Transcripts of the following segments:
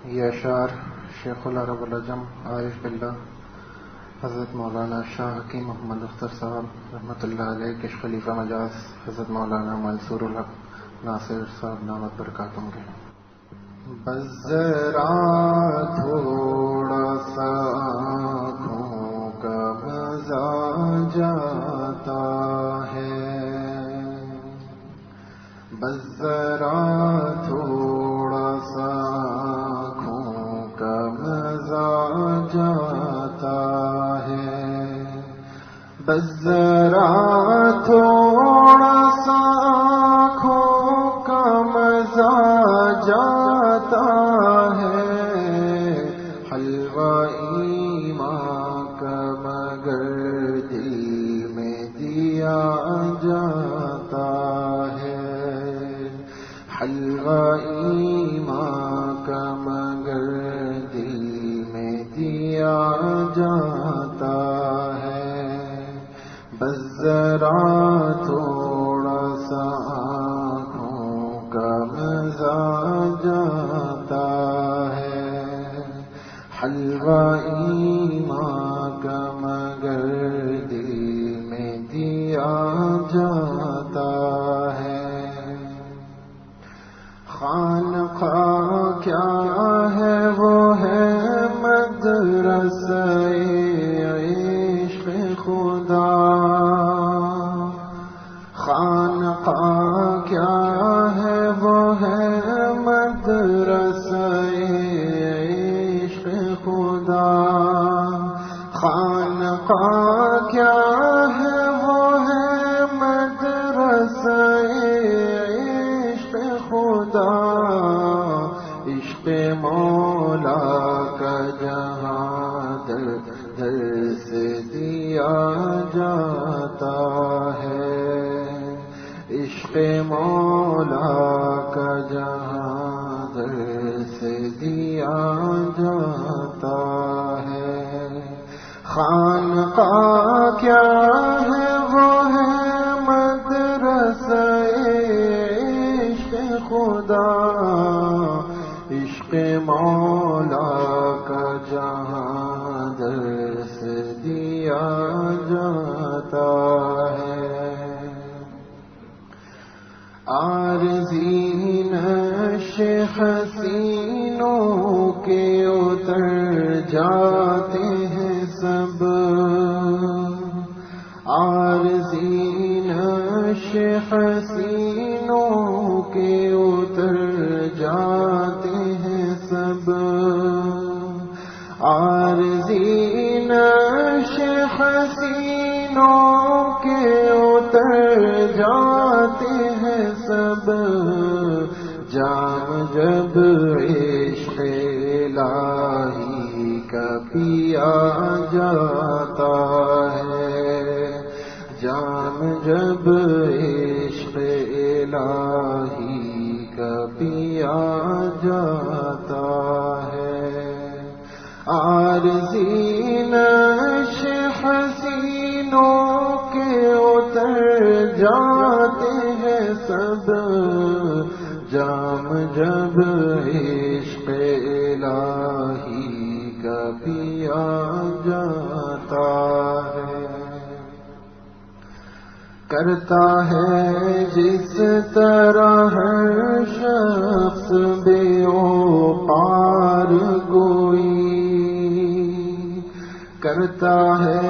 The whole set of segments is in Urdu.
یہ اشعار شیخ العرب العجم عارف باللہ حضرت مولانا شاہ حکیم محمد اختر صاحب رحمۃ اللہ علیہ کے خلیفہ مجاز حضرت مولانا منصور الحق ناصر صاحب دامت برکاتہم کے. بس ذرا تھوڑا سا آنکھوں کا مزہ جاتا ہے، بس ذرا تھوڑا سا آنکھوں کا مزہ جاتا ہے، بس ذرا تھوڑا سا آنکھوں کا مزہ جاتا ہے، حلوہ ایمان کا مگر دل میں دیا جاتا ہے، حلوہ ایمان کا مگر دل میں دیا جاتا ہے، بس ذرا تھوڑا سا آنکھوں کا مزہ جاتا ہے، حلوہ ایمان کا مگر دل میں دیا جاتا ہے. خانقاہ کیا ہے وہ ہے مدرسہ عشق خدا، خانقاہ کیا ہے وہ ہے مدرسہ عشق خدا، خانقاہ کیا ہے وہ ہے مدرسہ عشق خدا، عشق مولا کا جہاں در در سے دیا جاتا ہے، عشق مولا کا جہاں در سے دیا جاتا ہے، خانقاہ کیا ہے وہ ہے مدرسہ عشق خدا، عشق مولا کا جہاں در سے دیا جاتا ہے. عارضی نش حسینوں کے اتر جاتے ہیں سب، عارضی نش حسینوں کے اتر جاتے ہیں سب، عارضی نش حسینوں کے اتر جاتے ہیں سب، جام جب عشق الہی کا پیا جاتا ہے، جام جب عشق الہی کا پیا جاتا ہے، عارضی نش حسینوں کے اتر جاتے ہیں سب، جام جب عشق الہی کا پیا جاتا ہے. کرتا ہے جس طرح ہر شخص بے پار گوئی، کرتا ہے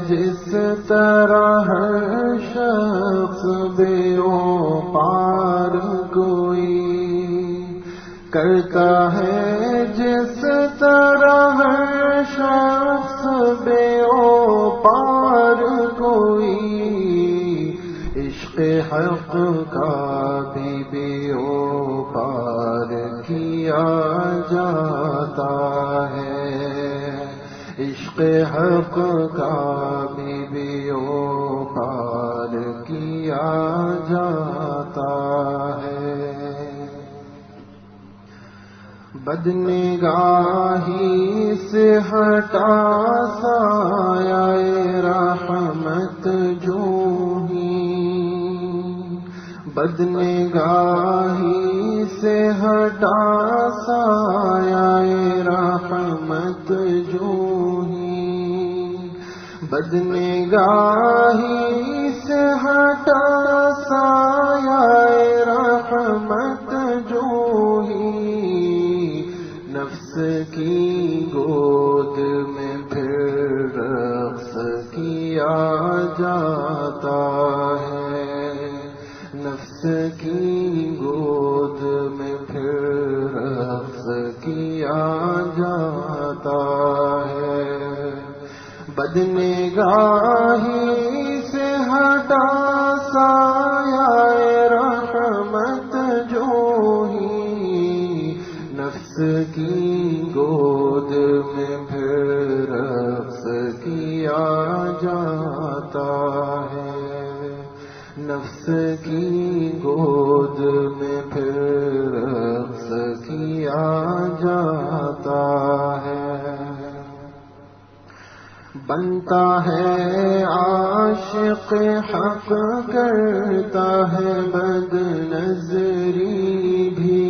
جس طرح ہر شخص بے پار کوئی، کرتا ہے جس طرح ہر شخص بے پار کوئی، عشق حق کا بھی بے پار کیا جاتا ہے، عشق حق کا بھی بے پار کیا جاتا ہے. بدنگاہی سے ہٹا سایہ رحمت جو ہی، بدنگاہی سے ہٹا سایہ بدنگاہی سے ہٹا سایہ رحمت جو ہی نفس کی گود میں پھر رقص کیا جاتا ہے، نفس کی گود میں پھر رقص کیا جاتا ہے۔ بدنگاہی سے ہٹا سایہ رحمت جو ہی نفس کی گود میں پھر رقص کیا جاتا ہے، نفس کی گود میں پھر رقص کیا جاتا ہے۔ بنتا ہے عاشق حق، کرتا ہے بد نظری بھی،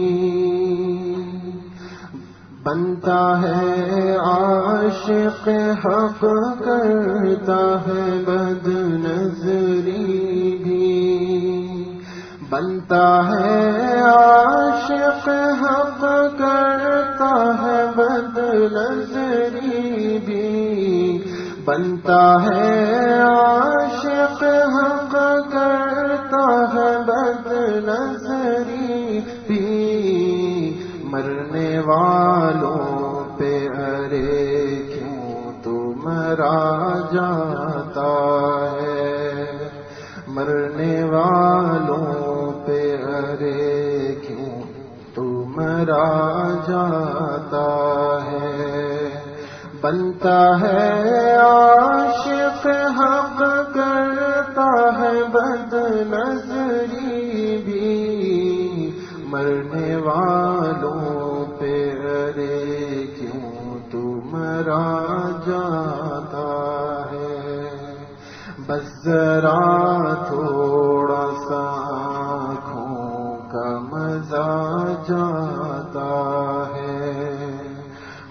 بنتا ہے عاشق حق، کرتا ہے بد نظری بھی، بنتا ہے عاشق حق، کرتا ہے بد نظری بھی، بنتا ہے عاشق حق، کرتا ہے بد نظری بھی، مرنے والوں پہ ارے کیوں تو مرا جاتا ہے، مرنے والوں پہ ارے کیوں تو مرا جاتا ہے، بنتا ہے عاشق حق، کرتا ہے بد نظری بھی، مرنے والوں پہ ارے کیوں تو مرا جاتا ہے، بس ذرا تھوڑا سا آنکھوں کا مزہ جاتا ہے،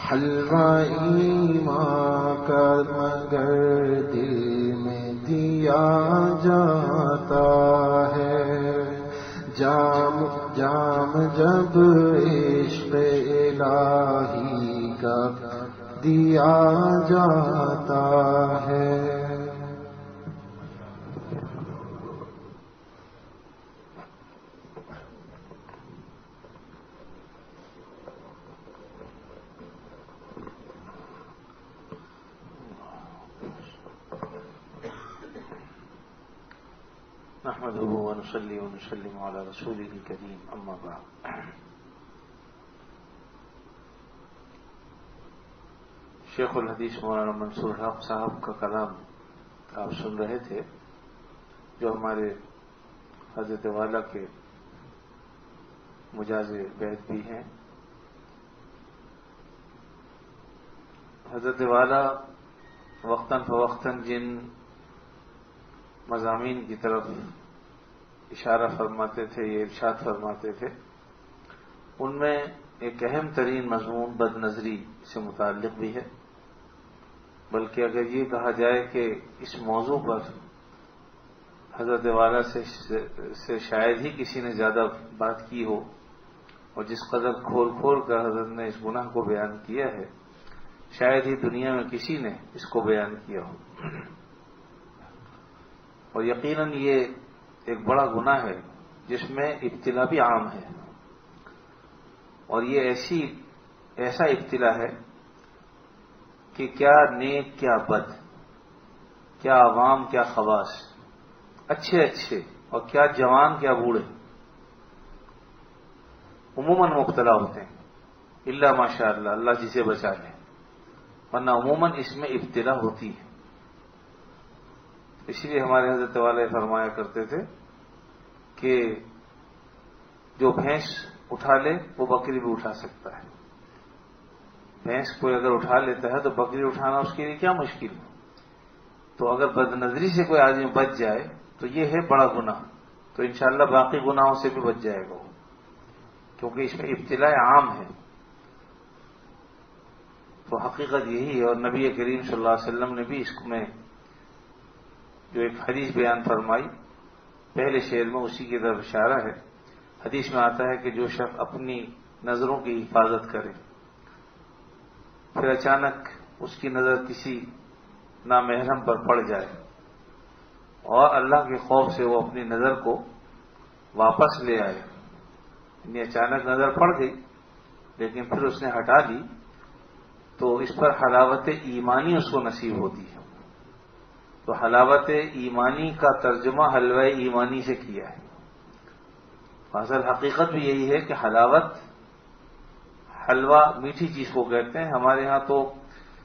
حلوہ ایمان کا مگر دل میں دیا جاتا ہے، جام جام جب عشق الہی کا دیا جاتا ہے۔ نحمده ونصلي ونسلم على رسوله الكريم، اما بعد۔ شیخ الحدیث مولانا منصور حق صاحب کا کلام آپ سن رہے تھے، جو ہمارے حضرت والا کے مجاز بیعت بھی ہیں۔ حضرت والا وقتاً فوقتاً جن مضامین کی طرف اشارہ فرماتے تھے، یہ ارشاد فرماتے تھے، ان میں ایک اہم ترین مضمون بد نظری سے متعلق بھی ہے، بلکہ اگر یہ کہا جائے کہ اس موضوع پر حضرت والا سے شاید ہی کسی نے زیادہ بات کی ہو، اور جس قدر کھول کھول کر حضرت نے اس گناہ کو بیان کیا ہے، شاید ہی دنیا میں کسی نے اس کو بیان کیا ہو۔ اور یقیناً یہ ایک بڑا گناہ ہے جس میں ابتلا بھی عام ہے، اور یہ ایسا ابتلا ہے کہ کیا نیک کیا بد، کیا عوام کیا خواص، اچھے اچھے اور کیا جوان کیا بوڑھے عموماً مبتلا ہوتے ہیں، الا ماشاء اللہ، اللہ جسے بچا لے، ورنہ عموماً اس میں ابتلا ہوتی ہے۔ اس لیے ہمارے حضرت والے فرمایا کرتے تھے کہ جو بھینس اٹھا لے وہ بکری بھی اٹھا سکتا ہے، بھینس کوئی اگر اٹھا لیتا ہے تو بکری اٹھانا اس کے لیے کیا مشکل ہے۔ تو اگر بد نظری سے کوئی آدمی بچ جائے تو یہ ہے بڑا گناہ، تو انشاءاللہ باقی گناہوں سے بھی بچ جائے گا وہ، کیونکہ اس میں ابتلا عام ہے۔ تو حقیقت یہی ہے، اور نبی کریم صلی اللہ علیہ وسلم نے بھی اس میں جو ایک حدیث بیان فرمائی پہلے شعر میں، اسی کی طرف اشارہ ہے۔ حدیث میں آتا ہے کہ جو شخص اپنی نظروں کی حفاظت کرے، پھر اچانک اس کی نظر کسی نامحرم پر پڑ جائے اور اللہ کے خوف سے وہ اپنی نظر کو واپس لے آئے، یعنی اچانک نظر پڑ گئی لیکن پھر اس نے ہٹا دی، تو اس پر حلاوت ایمانی اس کو نصیب ہوتی ہے۔ تو حلاوت ایمانی کا ترجمہ حلوہ ایمانی سے کیا ہے۔ اصل حقیقت بھی یہی ہے کہ حلاوت، حلوہ میٹھی چیز کو کہتے ہیں۔ ہمارے ہاں تو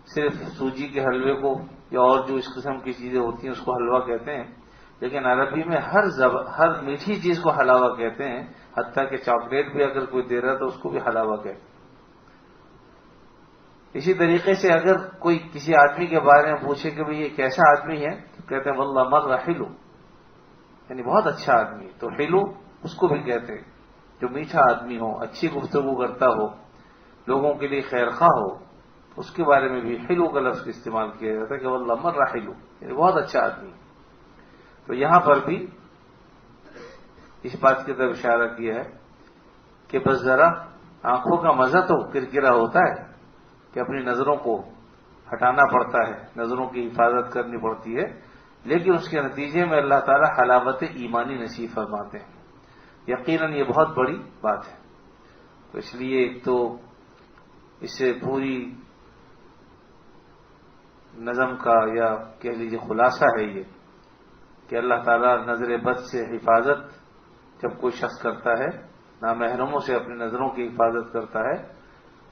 صرف سوجی کے حلوے کو یا اور جو اس قسم کی چیزیں ہوتی ہیں اس کو حلوہ کہتے ہیں، لیکن عربی میں ہر میٹھی چیز کو حلاوہ کہتے ہیں، حتیٰ کہ چاکلیٹ بھی اگر کوئی دے رہا تو اس کو بھی حلاوہ کہتے ہیں۔ اسی طریقے سے اگر کوئی کسی آدمی کے بارے میں پوچھے کہ بھئی یہ کیسا آدمی ہے، تو کہتے ہیں واللہ مر حلو، یعنی بہت اچھا آدمی۔ تو حلو اس کو بھی کہتے ہیں جو میٹھا آدمی ہو، اچھی گفتگو کرتا ہو، لوگوں کے لیے خیر خواہ ہو، اس کے بارے میں بھی حلو کا لفظ استعمال کیا جاتا ہے کہ واللہ مر حلو، یعنی بہت اچھا آدمی۔ تو یہاں پر بھی اس بات کی طرف اشارہ کیا ہے کہ بس ذرا آنکھوں کا مزہ تو کرکرا ہوتا ہے کہ اپنی نظروں کو ہٹانا پڑتا ہے، نظروں کی حفاظت کرنی پڑتی ہے، لیکن اس کے نتیجے میں اللہ تعالی حلاوت ایمانی نصیب فرماتے ہیں۔ یقیناً یہ بہت بڑی بات ہے۔ تو اس لیے ایک تو اس سے پوری نظم کا یا کہہ لیجیے خلاصہ ہے یہ کہ اللہ تعالیٰ نظر بد سے حفاظت جب کوئی شخص کرتا ہے، نامحرموں سے اپنی نظروں کی حفاظت کرتا ہے،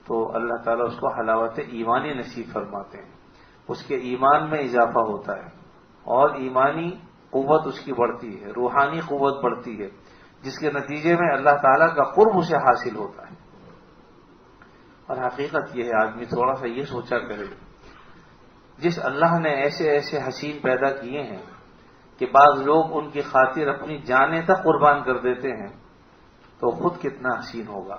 تو اللہ تعالیٰ اس کو حلاوت ایمانی نصیب فرماتے ہیں۔ اس کے ایمان میں اضافہ ہوتا ہے اور ایمانی قوت اس کی بڑھتی ہے، روحانی قوت بڑھتی ہے، جس کے نتیجے میں اللہ تعالیٰ کا قرب اسے حاصل ہوتا ہے۔ اور حقیقت یہ ہے، آدمی تھوڑا سا یہ سوچا کرے، جس اللہ نے ایسے ایسے حسین پیدا کیے ہیں کہ بعض لوگ ان کی خاطر اپنی جانیں تک قربان کر دیتے ہیں، تو خود کتنا حسین ہوگا۔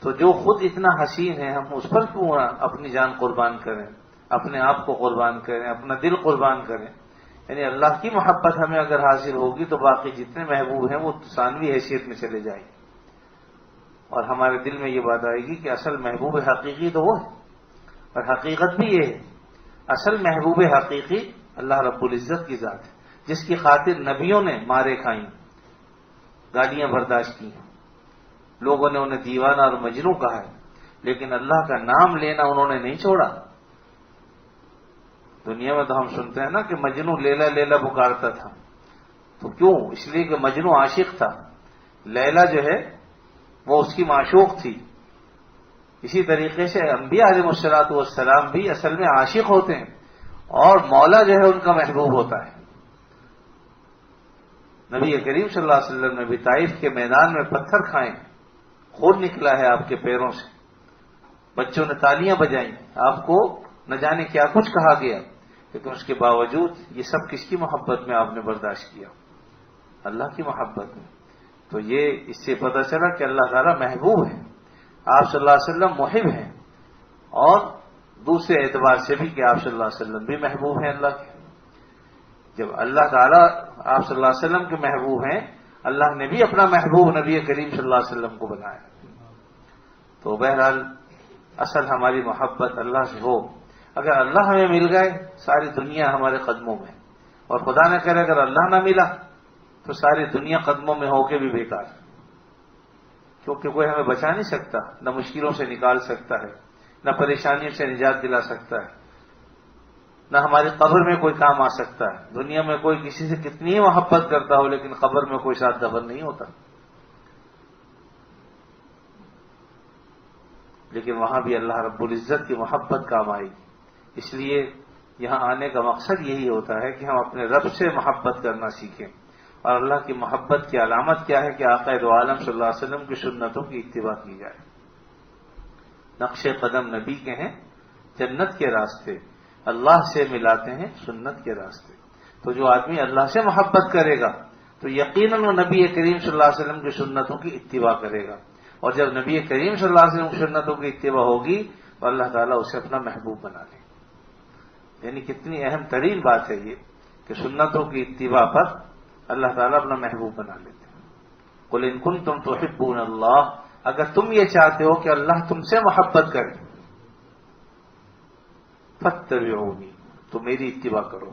تو جو خود اتنا حسین ہے، ہم اس پر کیوں اپنی جان قربان کریں، اپنے آپ کو قربان کریں، اپنا دل قربان کریں۔ یعنی اللہ کی محبت ہمیں اگر حاصل ہوگی تو باقی جتنے محبوب ہیں وہ ثانوی حیثیت میں چلے جائیں گے، اور ہمارے دل میں یہ بات آئے گی کہ اصل محبوب حقیقی تو وہ ہے۔ اور حقیقت بھی یہ ہے، اصل محبوب حقیقی اللہ رب العزت کی ذات ہے، جس کی خاطر نبیوں نے مارے کھائیں، گالیاں برداشت کی، لوگوں نے انہیں دیوانہ اور مجنوں کہا ہے، لیکن اللہ کا نام لینا انہوں نے نہیں چھوڑا۔ دنیا میں تو ہم سنتے ہیں نا کہ مجنوں لیلا لیلا پکارتا تھا، تو کیوں؟ اس لیے کہ مجنوں عاشق تھا، لیلا جو ہے وہ اس کی معشوق تھی۔ اسی طریقے سے انبیاء علیہ الصلوۃ والسلام بھی اصل میں عاشق ہوتے ہیں، اور مولا جو ہے ان کا محبوب ہوتا ہے۔ نبی کریم صلی اللہ علیہ وسلم نے بھی طائف کے میدان میں پتھر کھائے، خون نکلا ہے آپ کے پیروں سے، بچوں نے تالیاں بجائیں، آپ کو نہ جانے کیا کچھ کہا گیا، لیکن اس کے باوجود یہ سب کس کی محبت میں آپ نے برداشت کیا؟ اللہ کی محبت میں۔ تو یہ اس سے پتہ چلا کہ اللہ تعالیٰ محبوب ہے، آپ صلی اللہ علیہ وسلم محب ہیں، اور دوسرے اعتبار سے بھی کہ آپ صلی اللہ علیہ وسلم بھی محبوب ہیں اللہ کے۔ جب اللہ تعالیٰ آپ صلی اللہ علیہ وسلم کے محبوب ہیں، اللہ نے بھی اپنا محبوب نبی کریم صلی اللہ علیہ وسلم کو بنایا۔ تو بہرحال اصل ہماری محبت اللہ سے ہو۔ اگر اللہ ہمیں مل گئے، ساری دنیا ہمارے قدموں میں، اور خدا نہ کرے اگر اللہ نہ ملا تو ساری دنیا قدموں میں ہو کے بھی بیکار، کیونکہ کوئی ہمیں بچا نہیں سکتا، نہ مشکلوں سے نکال سکتا ہے، نہ پریشانیوں سے نجات دلا سکتا ہے، نہ ہماری قبر میں کوئی کام آ سکتا ہے۔ دنیا میں کوئی کسی سے کتنی ہی محبت کرتا ہو، لیکن قبر میں کوئی ساتھ دفن نہیں ہوتا، لیکن وہاں بھی اللہ رب العزت کی محبت کام آئے گی۔ اس لیے یہاں آنے کا مقصد یہی ہوتا ہے کہ ہم اپنے رب سے محبت کرنا سیکھیں، اور اللہ کی محبت کی علامت کیا ہے کہ آقا دو عالم صلی اللہ علیہ وسلم کی سنتوں کی اتباع کی جائے۔ نقش قدم نبی کے ہیں، جنت کے راستے، اللہ سے ملاتے ہیں سنت کے راستے۔ تو جو آدمی اللہ سے محبت کرے گا تو یقیناً وہ نبی کریم صلی اللہ علیہ وسلم کی سنتوں کی اتباع کرے گا، اور جب نبی کریم صلی اللہ علیہ وسلم کی سنتوں کی اتباع ہوگی تو اللہ تعالیٰ اسے اپنا محبوب بنا لے۔ یعنی کتنی اہم ترین بات ہے یہ کہ سنتوں کی اتباع پر اللہ تعالیٰ اپنا محبوب بنا لیتے ہیں. قل ان کنتم تحبون اللہ، اگر تم یہ چاہتے ہو کہ اللہ تم سے محبت کرے، فاتبعونی، تو میری اتباع کرو.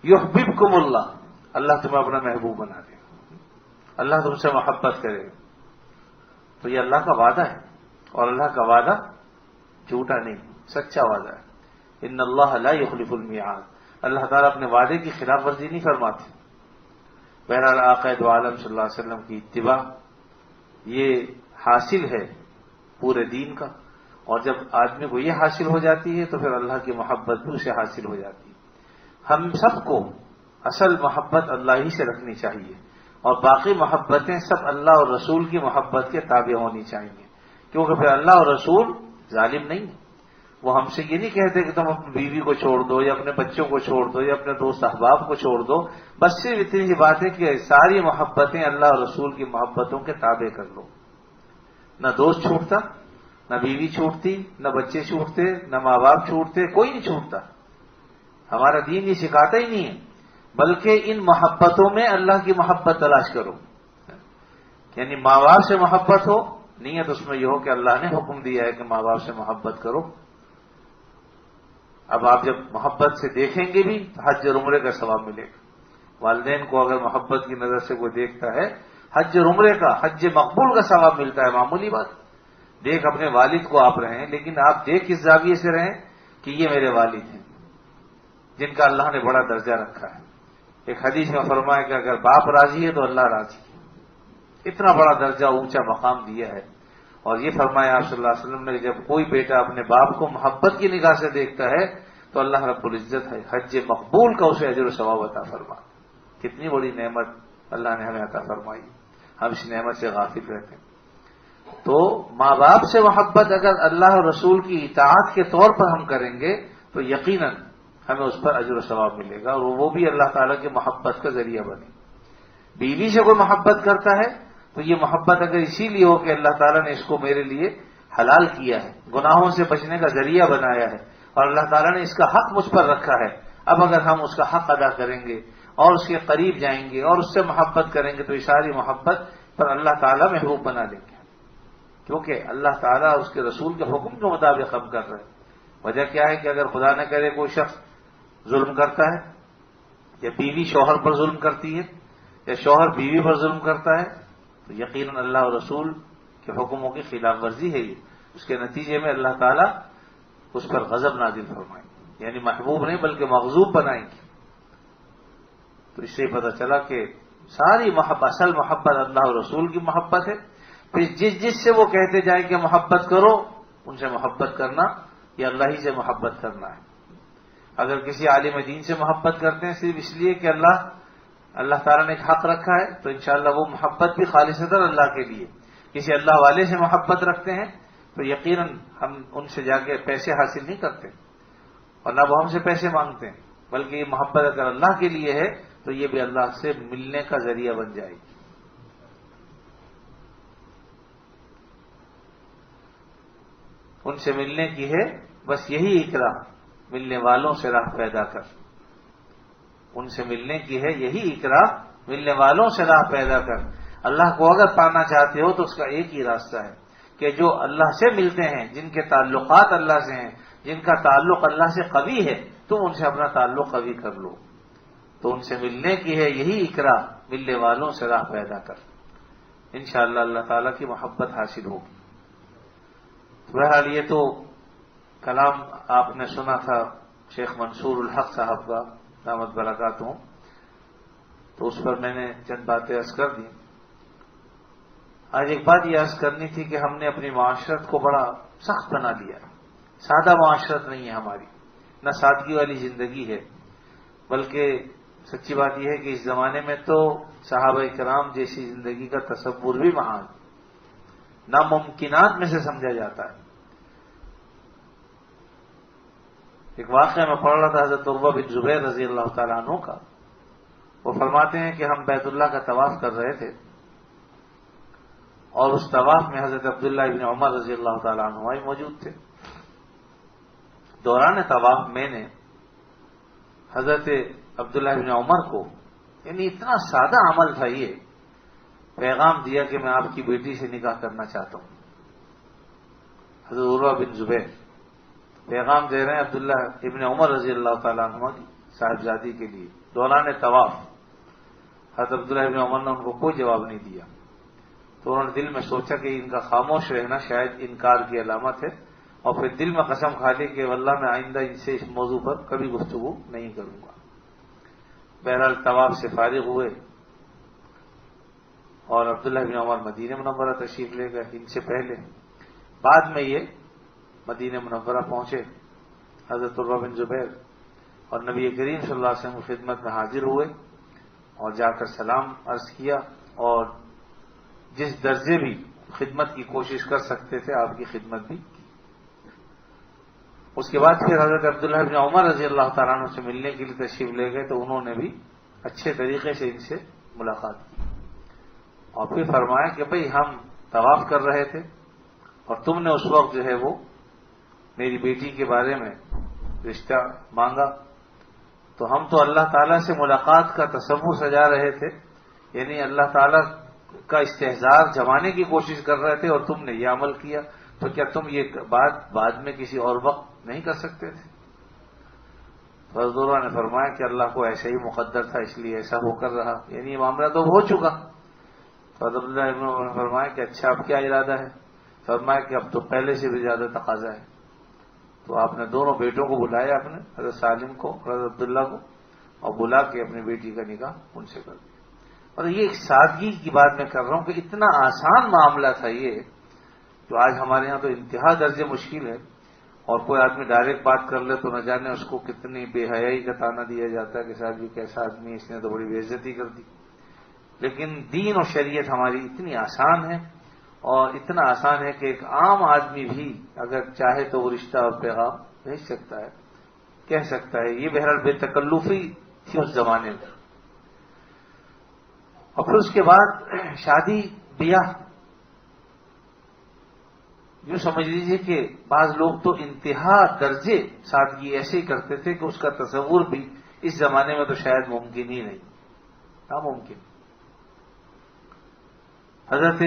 یحببکم اللہ، اللہ تمہیں اپنا محبوب بنا دے، اللہ تم سے محبت کرے. تو یہ اللہ کا وعدہ ہے، اور اللہ کا وعدہ جھوٹا نہیں، سچا وعدہ ہے. ان اللہ لا یخلف المیعاد، اللہ تعالیٰ اپنے وعدے کی خلاف ورزی نہیں فرماتے. بہرحال آقا دو عالم صلی اللہ علیہ وسلم کی اتباع یہ حاصل ہے پورے دین کا، اور جب آدمی کو یہ حاصل ہو جاتی ہے تو پھر اللہ کی محبت بھی اسے حاصل ہو جاتی ہے. ہم سب کو اصل محبت اللہ ہی سے رکھنی چاہیے، اور باقی محبتیں سب اللہ اور رسول کی محبت کے تابع ہونی چاہیے، کیونکہ پھر اللہ اور رسول ظالم نہیں ہیں. وہ ہم سے یہ نہیں کہتے کہ تم اپنی بیوی کو چھوڑ دو، یا اپنے بچوں کو چھوڑ دو، یا اپنے دوست احباب کو چھوڑ دو. بس صرف اتنی سی بات ہے کہ ساری محبتیں اللہ اور رسول کی محبتوں کے تابع کر لو. نہ دوست چھوٹتا، نہ بیوی چھوٹتی، نہ بچے چھوٹتے، نہ ماں باپ چھوٹتے، کوئی نہیں چھوٹتا. ہمارا دین یہ سکھاتا ہی نہیں ہے، بلکہ ان محبتوں میں اللہ کی محبت تلاش کرو. یعنی ماں باپ سے محبت ہو، نیت اس میں یہ ہو کہ اللہ نے حکم دیا ہے کہ ماں باپ سے محبت کرو. اب آپ جب محبت سے دیکھیں گے بھی تو حج اور عمرے کا ثواب ملے گا. والدین کو اگر محبت کی نظر سے کوئی دیکھتا ہے، حج اور عمرے کا، حج مقبول کا ثواب ملتا ہے. معمولی بات. دیکھ اپنے والد کو آپ رہیں، لیکن آپ دیکھ کس زاویے سے رہیں کہ یہ میرے والد ہیں جن کا اللہ نے بڑا درجہ رکھا ہے. ایک حدیث میں فرمایا کہ اگر باپ راضی ہے تو اللہ راضی ہے. اتنا بڑا درجہ، اونچا مقام دیا ہے. اور یہ فرمایا آپ صلی اللہ علیہ وسلم نے، جب کوئی بیٹا اپنے باپ کو محبت کی نگاہ سے دیکھتا ہے تو اللہ رب العزت ہے حج مقبول کا اسے اجر و ثواب عطا فرما. کتنی بڑی نعمت اللہ نے ہمیں عطا فرمائی، ہم اس نعمت سے غافل رہتے ہیں. تو ماں باپ سے محبت اگر اللہ اور رسول کی اطاعت کے طور پر ہم کریں گے تو یقیناً ہمیں اس پر اجر و ثواب ملے گا، اور وہ بھی اللہ تعالیٰ کی محبت کا ذریعہ بنے. بیوی سے کوئی محبت کرتا ہے تو یہ محبت اگر اسی لیے ہو کہ اللہ تعالیٰ نے اس کو میرے لیے حلال کیا ہے، گناہوں سے بچنے کا ذریعہ بنایا ہے، اور اللہ تعالیٰ نے اس کا حق مجھ پر رکھا ہے. اب اگر ہم اس کا حق ادا کریں گے اور اس کے قریب جائیں گے اور اس سے محبت کریں گے تو یہ ساری محبت پر اللہ تعالیٰ محبوب بنا دیں گے، کیونکہ اللہ تعالیٰ اس کے رسول کے حکم کے مطابق ہم کر رہے ہیں. وجہ کیا ہے کہ اگر خدا نہ کرے کوئی شخص ظلم کرتا ہے، یا بیوی شوہر پر ظلم کرتی ہے، یا شوہر بیوی پر ظلم کرتا ہے، تو یقیناً اللہ اور رسول کے حکموں کی خلاف ورزی ہے یہ. اس کے نتیجے میں اللہ تعالیٰ اس پر غضب نازل فرمائیں گے، یعنی محبوب نہیں بلکہ مغضوب بنائیں گے. تو اس سے پتہ چلا کہ ساری محبت، اصل محبت اللہ اور رسول کی محبت ہے. پھر جس سے وہ کہتے جائیں کہ محبت کرو، ان سے محبت کرنا یا اللہ ہی سے محبت کرنا ہے. اگر کسی عالم دین سے محبت کرتے ہیں صرف اس لیے کہ اللہ تعالیٰ نے ایک حق رکھا ہے، تو انشاءاللہ وہ محبت بھی خالصتاً اللہ کے لیے. کسی اللہ والے سے محبت رکھتے ہیں تو یقیناً ہم ان سے جا کے پیسے حاصل نہیں کرتے، اور نہ وہ ہم سے پیسے مانگتے ہیں، بلکہ یہ محبت اگر اللہ کے لیے ہے تو یہ بھی اللہ سے ملنے کا ذریعہ بن جائے گی. ان سے ملنے کی ہے بس یہی اقرا، ملنے والوں سے راہ پیدا کر. ان سے ملنے کی ہے یہی اقرا، ملنے والوں سے راہ پیدا کر. اللہ کو اگر پانا چاہتے ہو تو اس کا ایک ہی راستہ ہے کہ جو اللہ سے ملتے ہیں، جن کے تعلقات اللہ سے ہیں، جن کا تعلق اللہ سے قوی ہے، تم ان سے اپنا تعلق قوی کر لو. تو ان سے ملنے کی ہے یہی اقرا، ملنے والوں سے راہ پیدا کر. انشاءاللہ اللہ تعالیٰ کی محبت حاصل ہوگی. بہرحال یہ تو کلام آپ نے سنا تھا شیخ منصور الحق صاحب کا دامت برکاتہ، تو اس پر میں نے چند باتیں عرض کر دی. آج ایک بات یہ عرض کرنی تھی کہ ہم نے اپنی معاشرت کو بڑا سخت بنا لیا. سادہ معاشرت نہیں ہے ہماری، نہ سادگی والی زندگی ہے، بلکہ سچی بات یہ ہے کہ اس زمانے میں تو صحابہ کرام جیسی زندگی کا تصور بھی محال، ناممکنات میں سے سمجھا جاتا ہے. ایک واقعہ میں پڑھ رہا تھا حضرت عروہ بن زبیر رضی اللہ تعالیٰ عنہ کا. وہ فرماتے ہیں کہ ہم بیت اللہ کا طواف کر رہے تھے، اور اس طواف میں حضرت عبداللہ بن عمر رضی اللہ تعالیٰ عنہ موجود تھے. دوران طواف میں نے حضرت عبداللہ بن عمر کو، یعنی اتنا سادہ عمل تھا یہ، پیغام دیا کہ میں آپ کی بیٹی سے نکاح کرنا چاہتا ہوں۔ حضرت عروہ بن زبیر پیغام دے رہے ہیں عبداللہ ابن عمر رضی اللہ تعالیٰ عنہ کی صاحبزادی کے لیے دوران طواف۔ حضرت عبداللہ ابن عمر نے ان کو کوئی جواب نہیں دیا، تو انہوں نے دل میں سوچا کہ ان کا خاموش رہنا شاید انکار کی علامت ہے، اور پھر دل میں قسم کھا لی کہ واللہ میں آئندہ ان سے اس موضوع پر کبھی گفتگو نہیں کروں گا۔ بہرحال طواف سے فارغ ہوئے اور عبداللہ بن عمر مدینہ منورہ تشریف لے گئے ان سے پہلے۔ بعد میں یہ مدینہ منورہ پہنچے حضرت عروہ بن زبیر، اور نبی کریم صلی اللہ علیہ وسلم کی خدمت میں حاضر ہوئے اور جا کر سلام عرض کیا، اور جس درجے بھی خدمت کی کوشش کر سکتے تھے آپ کی خدمت بھی کی۔ اس کے بعد پھر حضرت عبداللہ بن عمر رضی اللہ تعالیٰ عنہ سے ملنے کے لیے تشریف لے گئے، تو انہوں نے بھی اچھے طریقے سے ان سے ملاقات کی، اور پھر فرمایا کہ بھئی ہم طواف کر رہے تھے اور تم نے اس وقت جو ہے وہ میری بیٹی کے بارے میں رشتہ مانگا، تو ہم تو اللہ تعالیٰ سے ملاقات کا تصور سجا رہے تھے، یعنی اللہ تعالیٰ کا استحضار جمانے کی کوشش کر رہے تھے، اور تم نے یہ عمل کیا، تو کیا تم یہ بات بعد میں کسی اور وقت نہیں کر سکتے تھے؟ حضرت عروہ نے فرمایا کہ اللہ کو ایسا ہی مقدر تھا، اس لیے ایسا ہو کر رہا، یعنی یہ معاملہ تو ہو چکا۔ تو حضرت عبداللہ ابن عمر نے فرمایا کہ اچھا اب کیا ارادہ ہے؟ فرمایا کہ اب تو پہلے سے بھی زیادہ تقاضا ہے۔ تو آپ نے دونوں بیٹوں کو بلایا، اپنے حضرت سالم کو اور حضرت عبداللہ کو، اور بلا کے اپنی بیٹی کا نکاح ان سے کر دیا۔ اور یہ ایک سادگی کی بات میں کر رہا ہوں کہ اتنا آسان معاملہ تھا یہ، جو آج ہمارے ہاں تو انتہا درجے مشکل ہے، اور کوئی آدمی ڈائریکٹ بات کر لے تو نہ جانے اس کو کتنی بے حیائی کا طعنہ دیا جاتا ہے کہ صاحب جی کیسا آدمی، اس نے تو بڑی بے عزتی کر دی۔ لیکن دین اور شریعت ہماری اتنی آسان ہے، اور اتنا آسان ہے کہ ایک عام آدمی بھی اگر چاہے تو وہ رشتہ اور پیغام بھیج سکتا ہے، کہہ سکتا ہے۔ یہ بہرحال بے تکلفی تھی اس زمانے میں۔ اور پھر اس کے بعد شادی بیاہ، یوں سمجھ لیجیے کہ بعض لوگ تو انتہا درجے سادگی ایسے ہی کرتے تھے کہ اس کا تصور بھی اس زمانے میں تو شاید ممکن ہی نہیں، ناممکن۔ حضرت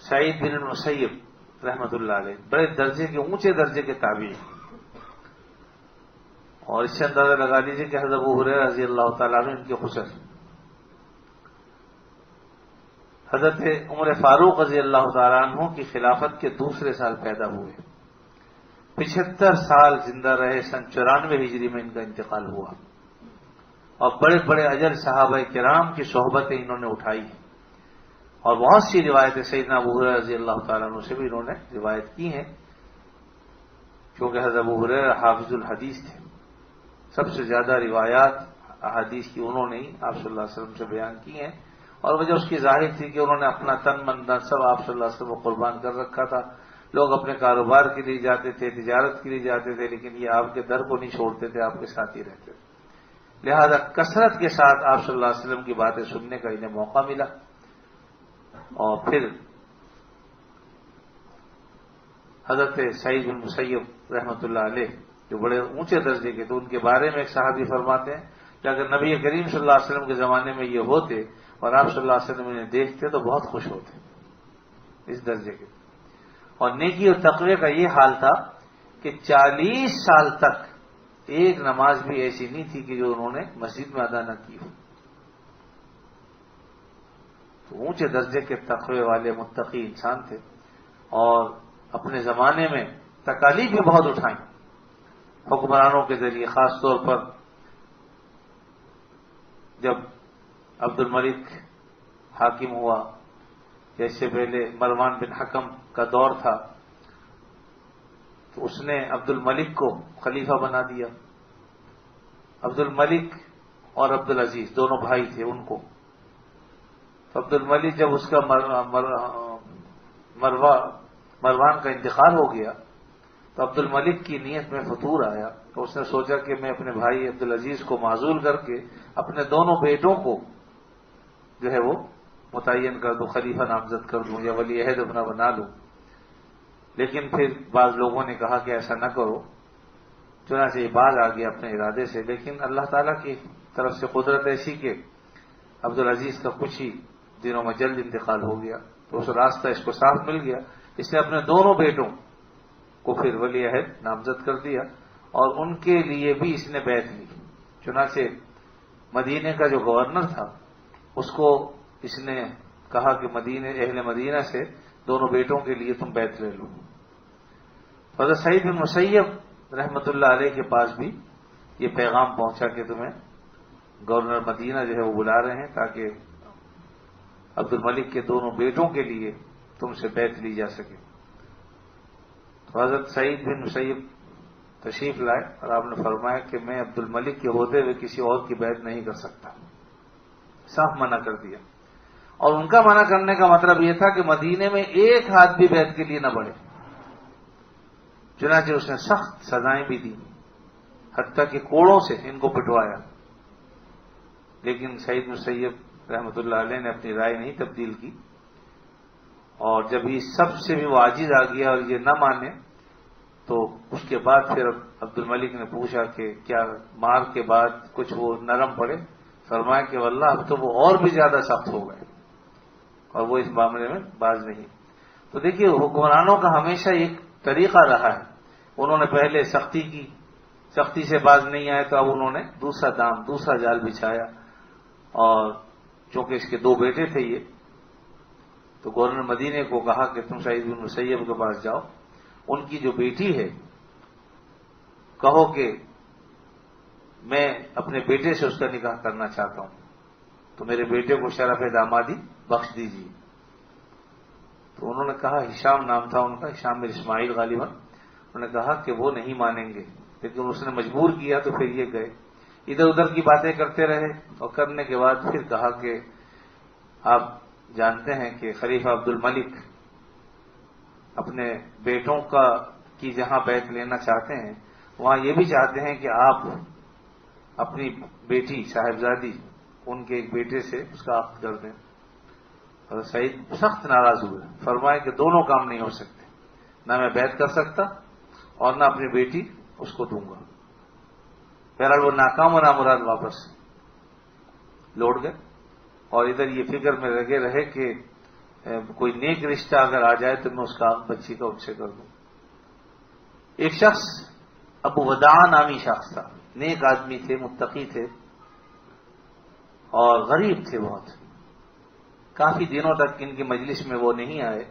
سعید بن المسیب رحمۃ اللہ علیہ بڑے درجے کے، اونچے درجے کے تابعی، اور اس سے اندازہ لگا لیجیے کہ حضرت ابو ہریرہ رضی اللہ تعالیٰ عنہ ان کے خسر۔ حضرت عمر فاروق رضی اللہ تعالیٰ عنہ کی خلافت کے دوسرے سال پیدا ہوئے، 75 سال زندہ رہے، سن 94 ہجری میں ان کا انتقال ہوا، اور بڑے بڑے اجل صحابہ کرام کی صحبتیں انہوں نے اٹھائی ہیں، اور بہت سی روایتیں سیدنا ابو ہریرہ رضی اللہ تعالیٰ عنہ سے بھی انہوں نے روایت کی ہیں، کیونکہ حضرت ابو ہریرہ حافظ الحدیث تھے، سب سے زیادہ روایات احادیث کی انہوں نے آپ صلی اللہ علیہ وسلم سے بیان کی ہیں، اور وجہ اس کی ظاہر تھی کہ انہوں نے اپنا تن من دھن سب آپ صلی اللہ علیہ وسلم کو قربان کر رکھا تھا۔ لوگ اپنے کاروبار کے لیے جاتے تھے، تجارت کے لیے جاتے تھے، لیکن یہ آپ کے در کو نہیں چھوڑتے تھے، آپ کے ساتھ ہی رہتے تھے، لہذا کثرت کے ساتھ آپ صلی اللہ علیہ وسلم کی باتیں سننے کا انہیں موقع ملا۔ اور پھر حضرت سعید بن مسیب رحمۃ اللہ علیہ جو بڑے اونچے درجے کے، تو ان کے بارے میں ایک صحابی فرماتے ہیں کہ اگر نبی کریم صلی اللہ علیہ وسلم کے زمانے میں یہ ہوتے اور آپ صلی اللہ علیہ وسلم انہیں دیکھتے تو بہت خوش ہوتے، اس درجے کے۔ اور نیکی اور تقوی کا یہ حال تھا کہ 40 سال تک ایک نماز بھی ایسی نہیں تھی کہ جو انہوں نے مسجد میں ادا نہ کی ہو۔ تو اونچے درجے کے تقوی والے متقی انسان تھے، اور اپنے زمانے میں تکالیف بھی بہت اٹھائیں حکمرانوں کے ذریعے، خاص طور پر جب عبد الملک حاکم ہوا، جیسے پہلے مروان بن حکم کا دور تھا، تو اس نے عبد الملک کو خلیفہ بنا دیا۔ عبد الملک اور عبد العزیز دونوں بھائی تھے ان کو، تو عبد الملک جب اس کا مروان کا انتقال ہو گیا تو عبد الملک کی نیت میں فطور آیا، تو اس نے سوچا کہ میں اپنے بھائی عبد العزیز کو معزول کر کے اپنے دونوں بیٹوں کو جو ہے وہ متعین کر دوں، خلیفہ نامزد کر دوں یا ولی عہد اپنا بنا لوں۔ لیکن پھر بعض لوگوں نے کہا کہ ایسا نہ کرو، چنانچہ یہ باز آ گیا اپنے ارادے سے، لیکن اللہ تعالیٰ کی طرف سے قدرت ایسی کہ عبدالعزیز کا کچھ ہی دنوں میں جلد انتقال ہو گیا، تو اس راستہ اس کو صاف مل گیا. اس نے اپنے دونوں بیٹوں کو پھر ولی عہد نامزد کر دیا اور ان کے لیے بھی اس نے بیعت لی. چنانچہ مدینے کا جو گورنر تھا اس کو اس نے کہا کہ اہل مدینہ سے دونوں بیٹوں کے لیے تم بیعت لے لو. حضرت سعید بن مسیب رحمۃ اللہ علیہ کے پاس بھی یہ پیغام پہنچا کہ تمہیں گورنر مدینہ جو ہے وہ بلا رہے ہیں تاکہ عبد الملک کے دونوں بیٹوں کے لیے تم سے بیعت لی جا سکے. تو حضرت سعید بن مسیب تشریف لائے اور آپ نے فرمایا کہ میں عبد الملک کے ہوتے ہوئے کسی اور کی بیعت نہیں کر سکتا، صاف منع کر دیا. اور ان کا منع کرنے کا مطلب یہ تھا کہ مدینے میں ایک ہاتھ بھی بیعت کے لیے نہ بڑھے. چنانچہ اس نے سخت سزائیں بھی دی، حتیٰ کہ کوڑوں سے ان کو پٹوایا. لیکن سعید مسیب رحمۃ اللہ علیہ نے اپنی رائے نہیں تبدیل کی، اور جب یہ سب سے بھی وہ عاجز آ گیا اور یہ نہ مانے تو اس کے بعد پھر عبد الملک نے پوچھا کہ کیا مار کے بعد کچھ وہ نرم پڑے؟ فرمایا کہ واللہ اب تو وہ اور بھی زیادہ سخت ہو گئے اور وہ اس معاملے میں باز نہیں. تو دیکھیے حکمرانوں کا ہمیشہ ایک طریقہ رہا ہے. انہوں نے پہلے سختی کی، سختی سے باز نہیں آئے تو اب انہوں نے دوسرا جال بچھایا. اور چونکہ اس کے دو بیٹے تھے یہ، تو گورنر مدینے کو کہا کہ تم سعید بن مسیب کے پاس جاؤ، ان کی جو بیٹی ہے کہو کہ میں اپنے بیٹے سے اس کا نکاح کرنا چاہتا ہوں، تو میرے بیٹے کو شرف دامادی بخش دیجیے. تو انہوں نے کہا، ہشام نام تھا ان کا، ہشام بن اسماعیل غالباً، انہوں نے کہا کہ وہ نہیں مانیں گے. لیکن اس نے مجبور کیا تو پھر یہ گئے، ادھر ادھر کی باتیں کرتے رہے، اور کرنے کے بعد پھر کہا کہ آپ جانتے ہیں کہ خلیفہ عبد الملک اپنے بیٹوں کی جہاں بیعت لینا چاہتے ہیں وہاں یہ بھی چاہتے ہیں کہ آپ اپنی بیٹی صاحبزادی ان کے ایک بیٹے سے اس کا عقد کر دیں. اور سعید سخت ناراض ہوئے، فرمائے کہ دونوں کام نہیں ہو سکتے، نہ میں بیعت کر سکتا اور نہ اپنی بیٹی اس کو دوں گا. بہرحال وہ ناکام و نامراد واپس لوٹ گئے اور ادھر یہ فکر میں لگے رہے کہ کوئی نیک رشتہ اگر آ جائے تو میں اس کا بچی کا ان سے کر دوں. ایک شخص ابو وداع نامی شخص تھا، نیک آدمی تھے، متقی تھے اور غریب تھے بہت. کافی دنوں تک ان کی مجلس میں وہ نہیں آئے.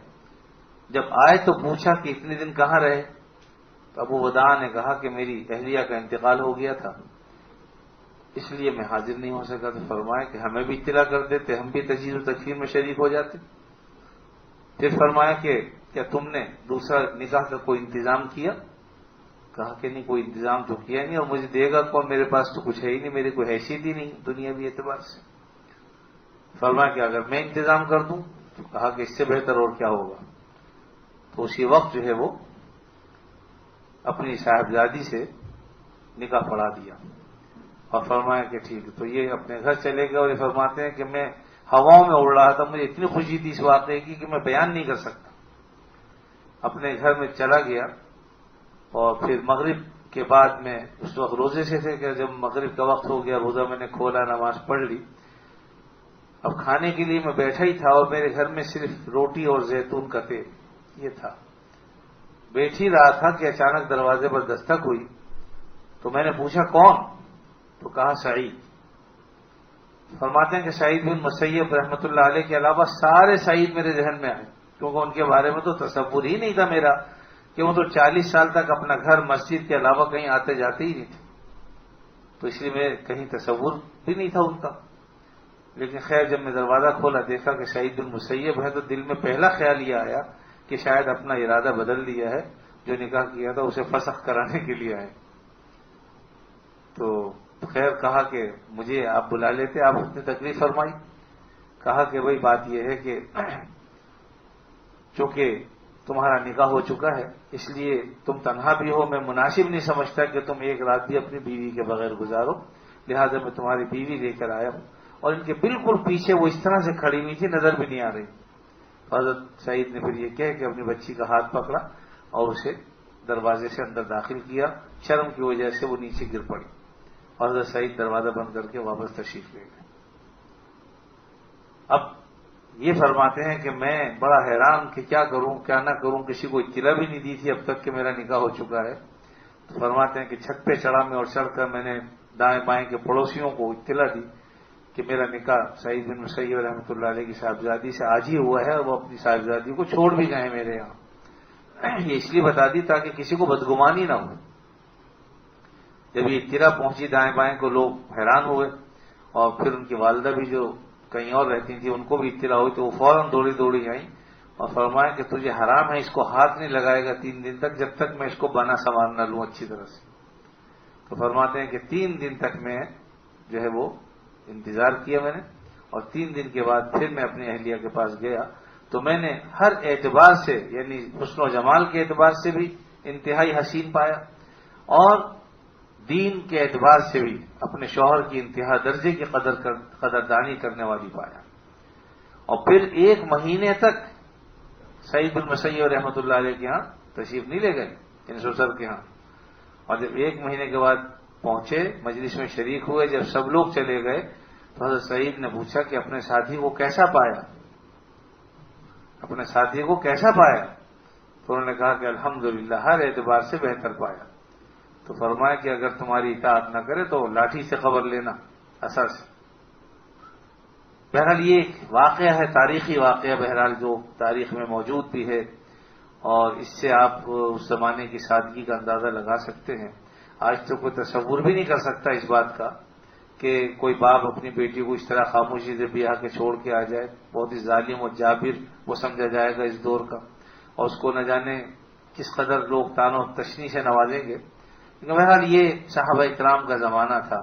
جب آئے تو پوچھا کہ اتنے دن کہاں رہے؟ تو ابو وداع نے کہا کہ میری اہلیہ کا انتقال ہو گیا تھا، اس لیے میں حاضر نہیں ہو سکا. تو فرمایا کہ ہمیں بھی اطلاع کر دیتے، ہم بھی تجہیز و تکفیر میں شریک ہو جاتے. پھر فرمایا کہ کیا تم نے دوسرا نکاح کا کوئی انتظام کیا؟ کہا کہ نہیں، کوئی انتظام تو کیا نہیں، اور مجھے دے گا کون؟ میرے پاس تو کچھ ہے ہی نہیں، میری کوئی حیثیت ہی نہیں دنیاوی اعتبار سے. فرمایا کہ اگر میں انتظام کر دوں تو کہا کہ اس سے بہتر اور کیا ہوگا. تو اسی وقت جو ہے وہ اپنی صاحبزادی سے نکاح پڑھا دیا اور فرمایا کہ ٹھیک. تو یہ اپنے گھر چلے گئے اور یہ فرماتے ہیں کہ میں ہواؤں میں اڑ رہا تھا، مجھے اتنی خوشی تھی اس واقعے کی کہ میں بیان نہیں کر سکتا. اپنے گھر میں چلا گیا اور پھر مغرب کے بعد میں اس وقت روزے سے تھے کہ جب مغرب کا وقت ہو گیا روزہ میں نے کھولا، نماز پڑھ لی. اب کھانے کے لیے میں بیٹھا ہی تھا اور میرے گھر میں صرف روٹی اور زیتون کا تیل یہ تھا. بیٹھ ہی رہا تھا کہ اچانک دروازے پر دستک ہوئی. تو میں نے پوچھا کون؟ تو کہا سعید. فرماتے ہیں کہ سعید بن مسیب رحمۃ اللہ علیہ کے علاوہ سارے سعید میرے ذہن میں آئے، کیونکہ ان کے بارے میں تو تصور ہی نہیں تھا میرا کہ وہ تو 40 سال تک اپنا گھر مسجد کے علاوہ کہیں آتے جاتے ہی نہیں تھے. تو اس لیے میں کہیں تصور بھی نہیں تھا ان کا. لیکن خیر جب میں دروازہ کھولا دیکھا کہ سعید بن مسیب ہے تو دل میں پہلا خیال یہ آیا کہ شاید اپنا ارادہ بدل لیا ہے، جو نکاح کیا تھا اسے فسخ کرانے کے لیے آئے. تو خیر کہا کہ مجھے آپ بلا لیتے، آپ نے تکلیف فرمائی. کہا کہ بھائی بات یہ ہے کہ چونکہ تمہارا نکاح ہو چکا ہے اس لیے تم تنہا بھی ہو، میں مناسب نہیں سمجھتا کہ تم ایک رات بھی اپنی بیوی کے بغیر گزارو، لہذا میں تمہاری بیوی لے کر آیا ہوں. اور ان کے بالکل پیچھے وہ اس طرح سے کھڑی ہوئی تھی، نظر بھی نہیں آ رہی. حضرت سعید نے پھر یہ کہہ کہ اپنی بچی کا ہاتھ پکڑا اور اسے دروازے سے اندر داخل کیا. شرم کی وجہ سے وہ نیچے گر پڑی اور حضرت سعید دروازہ بند کر کے واپس تشریف لے گئے. اب یہ فرماتے ہیں کہ میں بڑا حیران کہ کیا کروں کیا نہ کروں، کسی کو اطلاع بھی نہیں دی تھی اب تک کہ میرا نکاح ہو چکا ہے. تو فرماتے ہیں کہ چھت پہ چڑھا میں اور چڑھ کر میں نے دائیں بائیں کے پڑوسیوں کو اطلاع دی کہ میرا نکاح سعید بن مسیب رحمۃ اللہ علیہ کی صاحبزادی سے آج ہی ہوا ہے اور وہ اپنی صاحبزادی کو چھوڑ بھی گئے میرے یہاں. یہ اس لیے بتا دی تاکہ کسی کو بدگمانی نہ ہو. جب یہ اطلاع پہنچی دائیں بائیں کو لوگ حیران ہوئے اور پھر ان کی والدہ بھی جو کہیں اور رہتی تھی ان کو بھی اطلاع ہوئی تو وہ فوراً دوڑی آئیں اور فرمایا کہ تجھے حرام ہے، اس کو ہاتھ نہیں لگائے گا 3 دن تک جب تک میں اس کو بنا سامان نہ لوں اچھی طرح سے. تو فرماتے ہیں کہ 3 دن تک میں جو ہے وہ انتظار کیا میں نے، اور 3 دن کے بعد پھر میں اپنی اہلیہ کے پاس گیا تو میں نے ہر اعتبار سے یعنی حسن و جمال کے اعتبار سے بھی انتہائی حسین پایا اور دین کے اعتبار سے بھی اپنے شوہر کی انتہا درجے کی قدردانی کرنے والی پایا. اور پھر 1 مہینے تک سعید بن مسیب رحمۃ اللہ علیہ کے ہاں تشریف نہیں لے گئے ان سسر کے ہاں. اور جب 1 مہینے کے بعد پہنچے مجلس میں شریک ہوئے، جب سب لوگ چلے گئے تو حضرت سعید نے پوچھا کہ اپنے ساتھی کو کیسا پایا، اپنے ساتھی کو کیسا پایا؟ تو انہوں نے کہا کہ الحمدللہ ہر اعتبار سے بہتر پایا. تو فرمایا کہ اگر تمہاری اطاعت نہ کرے تو لاٹھی سے خبر لینا اثر سے. بہرحال یہ ایک واقعہ ہے، تاریخی واقعہ بہرحال جو تاریخ میں موجود بھی ہے اور اس سے آپ اس زمانے کی سادگی کا اندازہ لگا سکتے ہیں. آج تو کوئی تصور بھی نہیں کر سکتا اس بات کا کہ کوئی باپ اپنی بیٹی کو اس طرح خاموشی سے بیاہ کے چھوڑ کے آ جائے. بہت ہی ظالم اور جابر وہ سمجھا جائے گا اس دور کا، اور اس کو نہ جانے کس قدر لوگ تان و تشنی سے نوازیں گے. لیکن بہرحال یہ صحابہ اکرام کا زمانہ تھا.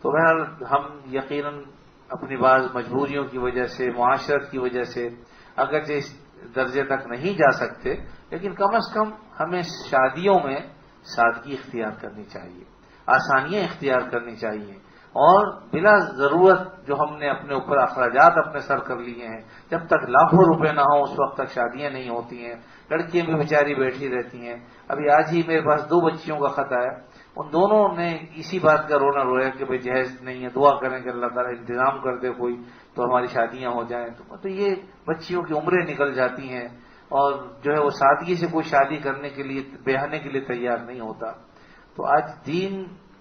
تو بہرحال ہم یقیناً اپنی بعض مجبوریوں کی وجہ سے، معاشرت کی وجہ سے اگرچہ اس درجے تک نہیں جا سکتے، لیکن کم از کم ہمیں شادیوں میں سادگی اختیار کرنی چاہیے، آسانیاں اختیار کرنی چاہیے. اور بلا ضرورت جو ہم نے اپنے اوپر اخراجات اپنے سر کر لیے ہیں، جب تک لاکھوں روپے نہ ہوں اس وقت تک شادیاں نہیں ہوتی ہیں. لڑکیاں بھی بیچاری بیٹھی رہتی ہیں. ابھی آج ہی میرے پاس 2 بچیوں کا خط آیا، ان دونوں نے اسی بات کا رونا رویا کہ بھئی جہیز نہیں ہے، دعا کریں کہ اللہ تعالیٰ انتظام کر دے کوئی تو ہماری شادیاں ہو جائیں. تو یہ بچیوں کی عمریں نکل جاتی ہیں اور جو ہے وہ سادگی سے کوئی شادی کرنے کے لیے بیاہنے کے لیے تیار نہیں ہوتا. تو آج دین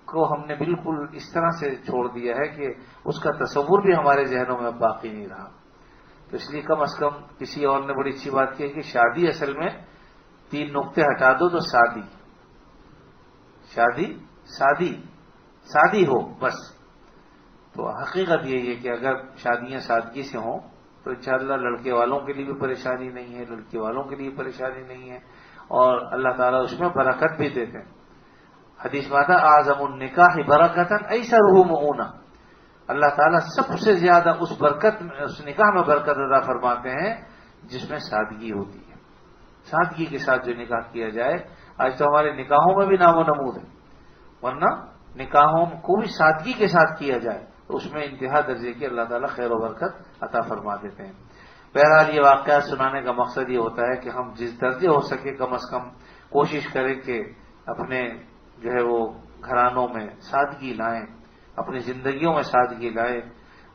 کو ہم نے بالکل اس طرح سے چھوڑ دیا ہے کہ اس کا تصور بھی ہمارے ذہنوں میں باقی نہیں رہا. تو اس لیے کم از کم کسی اور نے بڑی اچھی بات کی ہے کہ شادی اصل میں 3 نقطے ہٹا دو تو شادی ہو بس. تو حقیقت یہی ہے کہ اگر شادیاں سادگی سے ہوں تو انشاءاللہ لڑکے والوں کے لیے بھی پریشانی نہیں ہے، لڑکی والوں کے لیے پریشانی نہیں ہے، اور اللہ تعالیٰ اس میں برکت بھی دیتے ہیں. حدیث میں آتا اعظم النکاح برکتاً ایسرہ مؤونہ. اللہ تعالیٰ سب سے زیادہ اس نکاح میں برکت عطا فرماتے ہیں جس میں سادگی ہوتی ہے. سادگی کے ساتھ جو نکاح کیا جائے، آج تو ہمارے نکاحوں میں بھی نام و نمود ہے، ورنہ نکاحوں کو بھی سادگی کے ساتھ کیا جائے تو اس میں انتہا درجے کی اللہ تعالیٰ خیر و برکت عطا فرما دیتے ہیں. بہرحال یہ واقعات سنانے کا مقصد یہ ہوتا ہے کہ ہم جس درجے ہو سکے کم از کم کوشش کریں کہ اپنے جو ہے وہ گھرانوں میں سادگی لائیں، اپنی زندگیوں میں سادگی لائیں.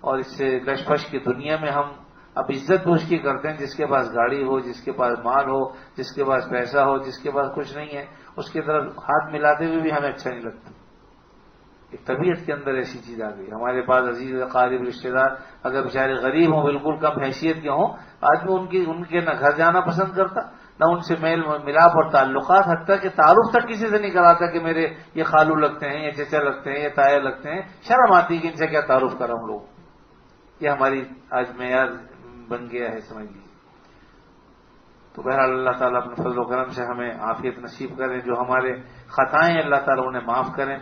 اور اس سے لش پش کی دنیا میں ہم اب عزت بھی اس کی کرتے ہیں جس کے پاس گاڑی ہو، جس کے پاس مال ہو، جس کے پاس پیسہ ہو، جس کے پاس کچھ نہیں ہے اس کی طرف ہاتھ ملاتے ہوئے بھی ہمیں اچھا نہیں لگتا. ایک طبیعت کے اندر ایسی چیز آ گئی. ہمارے پاس عزیز قریب رشتے دار اگر بیچارے غریب ہوں، بالکل کم حیثیت کے ہوں، آدمی ان کے نہ گھر جانا پسند کرتا، نہ ان سے میل ملاپ اور تعلقات، حتیٰ کہ تعارف تک کسی سے نہیں کراتا کہ میرے یہ خالو لگتے ہیں، یہ چچا لگتے ہیں، یہ تایا لگتے ہیں. شرم آتی کہ ان سے کیا تعارف کرا ہم لوگ. یہ ہماری آج معیار بن گیا ہے، سمجھ لیجیے. تو بہرحال اللہ تعالیٰ اپنے فضل و کرم سے ہمیں عافیت نصیب کریں. جو ہمارے خطائیں اللہ تعالیٰ انہیں معاف کریں.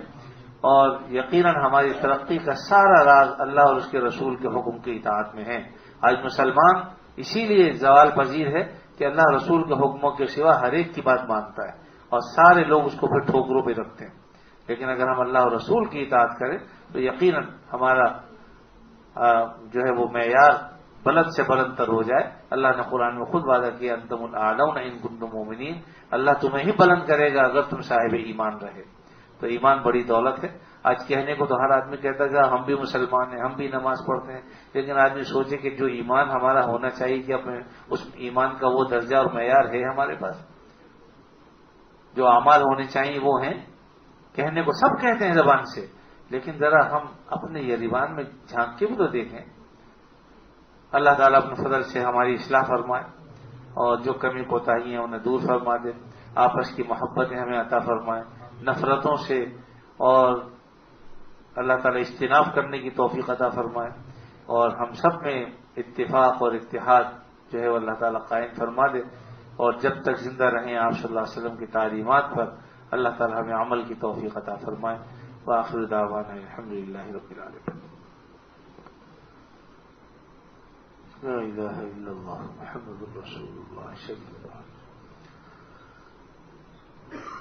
اور یقیناً ہماری ترقی کا سارا راز اللہ اور اس کے رسول کے حکم کی اطاعت میں ہے. آج مسلمان اسی لیے زوال پذیر ہے کہ اللہ رسول کے حکموں کے سوا ہر ایک کی بات مانتا ہے اور سارے لوگ اس کو پھر ٹھوکروں پہ رکھتے ہیں. لیکن اگر ہم اللہ اور رسول کی اطاعت کریں تو یقیناً ہمارا جو ہے وہ معیار بلند سے بلند تر ہو جائے. اللہ نے قرآن میں خود وعدہ کیا انتم الاعلون ان کنتم مؤمنین، اللہ تمہیں ہی بلند کرے گا اگر تم صاحب ایمان رہے. تو ایمان بڑی دولت ہے. آج کہنے کو تو ہر آدمی کہتا ہے کہ ہم بھی مسلمان ہیں، ہم بھی نماز پڑھتے ہیں، لیکن آدمی سوچے کہ جو ایمان ہمارا ہونا چاہیے کہ اپنے اس ایمان کا وہ درجہ اور معیار ہے ہمارے پاس. جو اعمال ہونے چاہیے وہ ہیں. کہنے کو سب کہتے ہیں زبان سے، لیکن ذرا ہم اپنے یہ ایمان میں جھانک کے بھی تو دیکھیں. اللہ تعالیٰ اپنے فضل سے ہماری اصلاح فرمائے اور جو کمی کوتاہی ہیں انہیں دور فرما دے. آپس کی محبتیں ہمیں عطا فرمائے، نفرتوں سے اور اللہ تعالیٰ اجتناب کرنے کی توفیق عطا فرمائے، اور ہم سب میں اتفاق اور اتحاد جو ہے وہ اللہ تعالیٰ قائم فرما دے. اور جب تک زندہ رہیں آپ صلی اللہ علیہ وسلم کی تعلیمات پر اللہ تعالیٰ ہمیں عمل کی توفیق عطا فرمائے. وآخر دعوانا الحمدللہ رب العالمین. لا الہ الا اللہ محمد رسول اللہ صلی اللہ علیہ وسلم.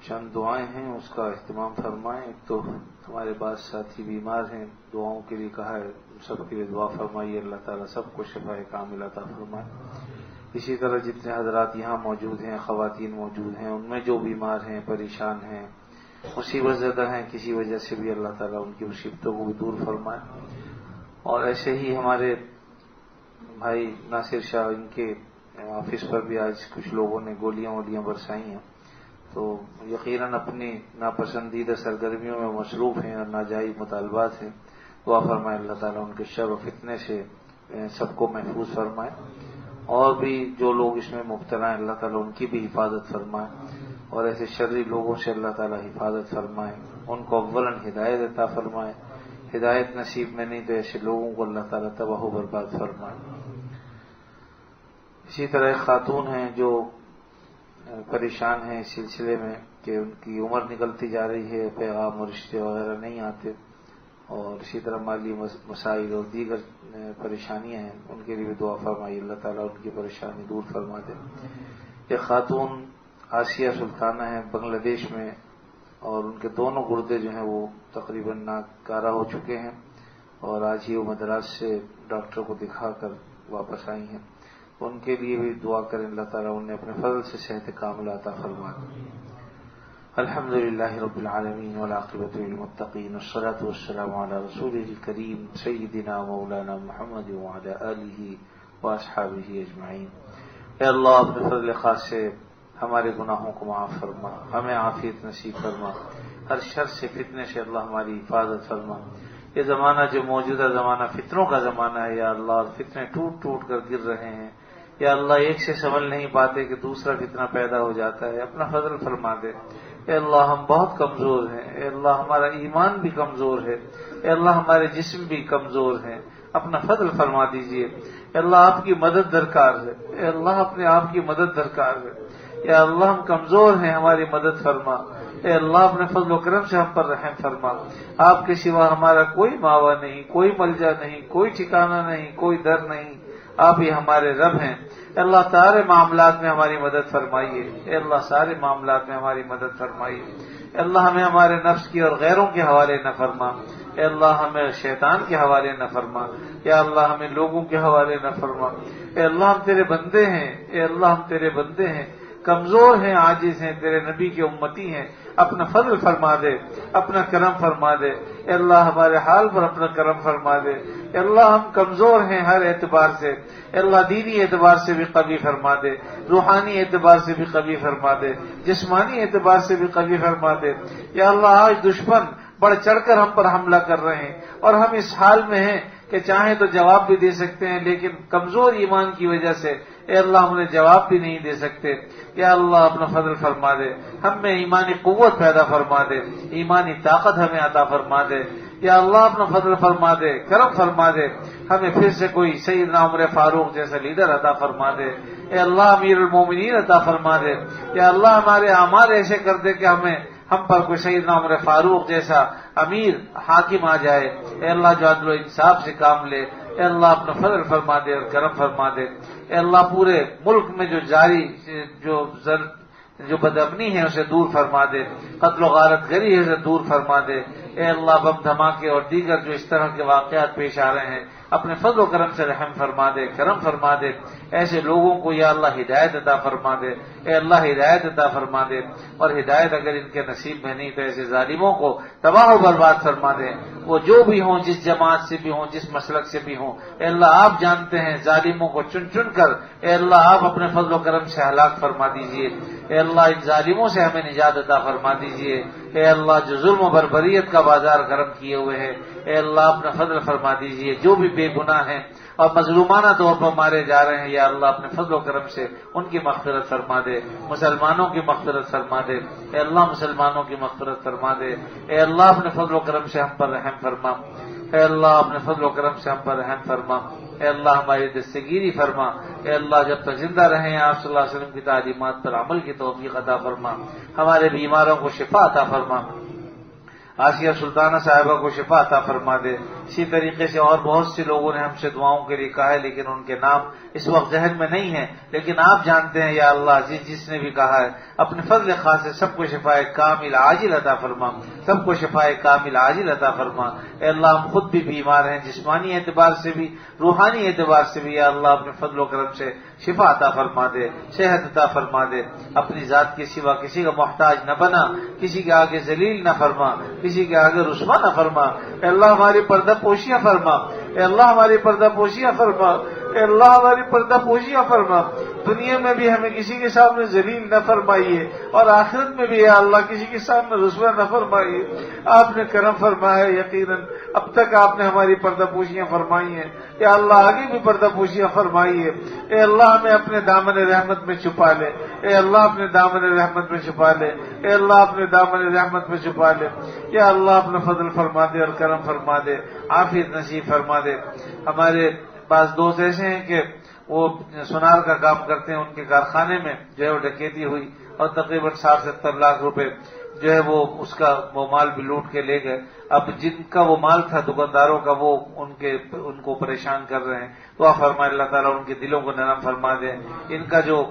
چند دعائیں ہیں اس کا اہتمام فرمائیں. ایک تو ہمارے بعض ساتھی بیمار ہیں، دعاؤں کے لیے کہا ہے، سب کے لیے دعا فرمائیے. اللہ تعالیٰ سب کو شفا کاملہ عطا فرمائے. اسی طرح جتنے حضرات یہاں موجود ہیں، خواتین موجود ہیں، ان میں جو بیمار ہیں، پریشان ہیں، مصیبت زدہ ہیں کسی وجہ سے بھی، اللہ تعالیٰ ان کی مصیبتوں کو بھی دور فرمائے. اور ایسے ہی ہمارے بھائی ناصر شاہ، ان کے آفس پر بھی آج کچھ لوگوں نے گولیاں برسائی ہیں، تو یقیناً اپنی ناپسندیدہ سرگرمیوں میں مصروف ہیں اور ناجائز مطالبات ہیں. دعا فرمائے اللہ تعالیٰ ان کے شر و فتنے سے سب کو محفوظ فرمائے. اور بھی جو لوگ اس میں مبتلا ہیں اللہ تعالیٰ ان کی بھی حفاظت فرمائے، اور ایسے شرری لوگوں سے اللہ تعالیٰ حفاظت فرمائے. ان کو اولاً ہدایت عطا فرمائے، ہدایت نصیب میں نہیں تو ایسے لوگوں کو اللہ تعالیٰ تباہ و برباد فرمائے. اسی طرح ایک خاتون ہیں جو پریشان ہیں اس سلسلے میں کہ ان کی عمر نکلتی جا رہی ہے، پیغام اور رشتے وغیرہ نہیں آتے، اور اسی طرح مالی مسائل اور دیگر پریشانیاں ہیں، ان کے لیے بھی دعا فرمائی. اللہ تعالیٰ ان کی پریشانی دور فرما دے. یہ خاتون آسیہ سلطانہ ہیں بنگلہ دیش میں، اور ان کے دونوں گردے جو ہیں وہ تقریباً ناکارہ ہو چکے ہیں، اور آج ہی وہ مدراس سے ڈاکٹر کو دکھا کر واپس آئی ہیں. ان کے لیے بھی دعا کریں اللہ تعالیٰ انہیں اپنے فضل سے صحت کاملہ عطا فرما دے. الحمدللہ رب العالمین والعاقبۃ للمتقین والصلاۃ والسلام علی رسولہ الکریم سیدنا مولانا محمد وعلی آلہ واصحابہ اجمعین. اے اللہ اپنے فضل خاص سے ہمارے گناہوں کو معاف فرما، ہمیں عافیت نصیب فرما، ہر شر سے فتنے سے اللہ ہماری حفاظت فرما. یہ زمانہ جو موجودہ زمانہ فتنوں کا زمانہ ہے یا اللہ، اور فتنے ٹوٹ ٹوٹ کر گر رہے ہیں یا اللہ، ایک سے سنبھل نہیں پاتے کہ دوسرا فتنہ پیدا ہو جاتا ہے. اپنا فضل فرما دے. اے اللہ ہم بہت کمزور ہیں، اے اللہ ہمارا ایمان بھی کمزور ہے، اے اللہ ہمارے جسم بھی کمزور ہیں. اپنا فضل فرما دیجئے. اے اللہ آپ کی مدد درکار ہے، اے اللہ اپنے آپ کی مدد درکار ہے. یا اللہ ہم کمزور ہیں، ہماری مدد فرما. اے اللہ اپنے فضل و کرم سے ہم پر رحم فرما. آپ کے سوا ہمارا کوئی ماوا نہیں، کوئی ملجا نہیں، کوئی ٹھکانہ نہیں، کوئی در نہیں. آپ ہی ہمارے رب ہیں. اے اللہ سارے معاملات میں ہماری مدد فرمائیے. اے اللہ سارے معاملات میں ہماری مدد فرمائیے. اے اللہ ہمیں ہمارے نفس کی اور غیروں کے حوالے نہ فرما. اے اللہ ہمیں شیطان کے حوالے نہ فرما. یا اللہ ہمیں لوگوں کے حوالے نہ فرما. اے اللہ ہم تیرے بندے ہیں، اے اللہ ہم تیرے بندے ہیں، کمزور ہیں، عاجز ہیں، تیرے نبی کے امتی ہیں. اپنا فضل فرما دے، اپنا کرم فرما دے. اے اللہ ہمارے حال پر اپنا کرم فرما دے. اے اللہ ہم کمزور ہیں ہر اعتبار سے. اے اللہ دینی اعتبار سے بھی قوی فرما دے، روحانی اعتبار سے بھی قوی فرما دے، جسمانی اعتبار سے بھی قوی فرما دے. یا اللہ آج دشمن بڑھ چڑھ کر ہم پر حملہ کر رہے ہیں، اور ہم اس حال میں ہیں کہ چاہیں تو جواب بھی دے سکتے ہیں، لیکن کمزور ایمان کی وجہ سے اے اللہ ہم انہیں جواب بھی نہیں دے سکتے. یا اللہ اپنا فضل فرما دے، ہم میں ایمانی قوت پیدا فرما دے، ایمانی طاقت ہمیں عطا فرما دے. یا اللہ اپنا فضل فرما دے، کرم فرما دے. ہمیں پھر سے کوئی سیدنا عمر فاروق جیسا لیڈر عطا فرما دے. اے اللہ امیر المومنین عطا فرما دے. یا اللہ ہمارے اعمال ایسے کر دے کہ ہم پر کوئی سیدنا عمر فاروق جیسا امیر حاکم آ جائے. اے اللہ جو عدل و انصاف سے کام لے. اے اللہ اپنا فضل فرما دے اور کرم فرما دے. اے اللہ پورے ملک میں جو جاری جو بدامنی ہے اسے دور فرما دے، قتل و غارت گری ہے اسے دور فرما دے. اے اللہ بم دھماکے اور دیگر جو اس طرح کے واقعات پیش آ رہے ہیں اپنے فضل و کرم سے رحم فرما دے، کرم فرما دے، ایسے لوگوں کو یا اللہ ہدایت عطا فرما دے، اے اللہ ہدایت عطا فرما دے، اور ہدایت اگر ان کے نصیب میں نہیں تو ایسے ظالموں کو تباہ و برباد فرما دے، وہ جو بھی ہوں، جس جماعت سے بھی ہوں، جس مسلک سے بھی ہوں، اے اللہ آپ جانتے ہیں، ظالموں کو چن چن کر اے اللہ آپ اپنے فضل و کرم سے ہلاک فرما دیجئے، اے اللہ ان ظالموں سے ہمیں نجات عطا فرما دیجئے، اے اللہ جو ظلم و بربریت کا بازار گرم کیے ہوئے ہیں، اے اللہ اپنا فضل فرما دیجئے، جو بھی بے گناہ ہیں اور مظلومانہ طور پر مارے جا رہے ہیں، یا اللہ اپنے فضل و کرم سے ان کی مغفرت فرما دے، مسلمانوں کی مغفرت فرما دے، اے اللہ مسلمانوں کی مغفرت فرما دے، اے اللہ اپنے فضل و کرم سے ہم پر رحم فرما، اے اللہ اپنے فضل و کرم سے ہم پر رحم فرما، اے اللہ ہماری دستگیری فرما، اے اللہ جب تک زندہ رہیں آپ صلی اللہ علیہ وسلم کی تعلیمات پر عمل کی توفیق عطا فرما، ہمارے بیماروں کو شفا عطا فرما، آسیہ سلطانہ صاحبہ کو شفا عطا فرما دے، اسی طریقے سے اور بہت سے لوگوں نے ہم سے دعاؤں کے لیے کہا ہے لیکن ان کے نام اس وقت ذہن میں نہیں ہیں، لیکن آپ جانتے ہیں یا اللہ جس نے بھی کہا ہے اپنے فضل خاص سے سب کو شفائے کامل عاجل عطا فرما، سب کو شفائے کامل عاجل عطا فرما، اے اللہ ہم خود بھی بیمار ہیں، جسمانی اعتبار سے بھی روحانی اعتبار سے بھی، یا اللہ اپنے فضل و کرم سے شفا عطا فرما دے، صحت عطا فرما دے، اپنی ذات کے سوا کسی کا محتاج نہ بنا، کسی کے آگے ذلیل نہ فرما، کسی کے آگے رسوا نہ فرما، اے اللہ ہماری پردہ پوشیاں فرما، اے اللہ ہماری پردہ پوشیاں فرما، اے اللہ ہماری پردہ پوشیاں فرما، دنیا میں بھی ہمیں کسی کے سامنے ذلیل نہ فرمائیے اور آخرت میں بھی یا اللہ کسی کے سامنے رسوا نہ فرمائیے، آپ نے کرم فرمایا یقیناً اب تک آپ نے ہماری پردہ پوشیاں فرمائی ہیں، یا اللہ آگے بھی پردہ پوشیاں فرمائیے، اے اللہ ہمیں اپنے دامن رحمت میں چھپا لے، اے اللہ اپنے دامن رحمت میں چھپا لے، اے اللہ اپنے دامن رحمت میں چھپا لے، یا اللہ اپنا فضل فرما دے اور کرم فرما دے، عافیت نصیب فرما دے۔ ہمارے بعض دوست ایسے ہیں کہ وہ سونار کا کام کرتے ہیں، ان کے کارخانے میں جو ہے وہ ڈکیتی ہوئی اور تقریباً 60-70 لاکھ روپے جو ہے وہ مال بھی لوٹ کے لے گئے۔ اب جن کا وہ مال تھا دکانداروں کا، وہ ان کو پریشان کر رہے ہیں، دعا فرمائے اللہ تعالیٰ ان کے دلوں کو نرم فرما دے، ان کا جو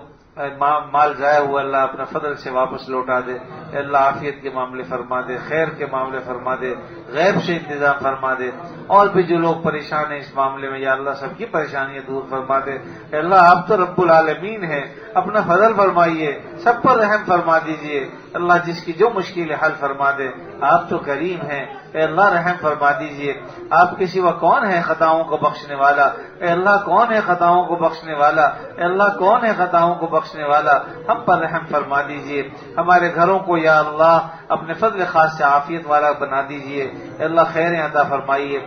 مال ضائع ہوا اللہ اپنے فضل سے واپس لوٹا دے، اللہ عافیت کے معاملے فرما دے، خیر کے معاملے فرما دے، غیب سے انتظام فرما دے، اور بھی جو لوگ پریشان ہیں اس معاملے میں یا اللہ سب کی پریشانیاں دور فرما دے، اللہ آپ تو رب العالمین ہیں، اپنا فضل فرمائیے، سب پر رحم فرما دیجئے، اللہ جس کی جو مشکل حل فرما دے، آپ تو کریم ہیں، اے اللہ رحم فرما دیجئے، آپ کے سوا کون ہے خطاؤں کو بخشنے والا، اے اللہ کون ہے خطاؤں کو بخشنے والا، اے اللہ کون ہے خطاؤں کو بخشنے والا، ہم پر رحم فرما دیجئے، ہمارے گھروں کو یا اللہ اپنے فضل خاص سے عافیت والا بنا دیجئے، اے اللہ خیریں عطا فرمائیے۔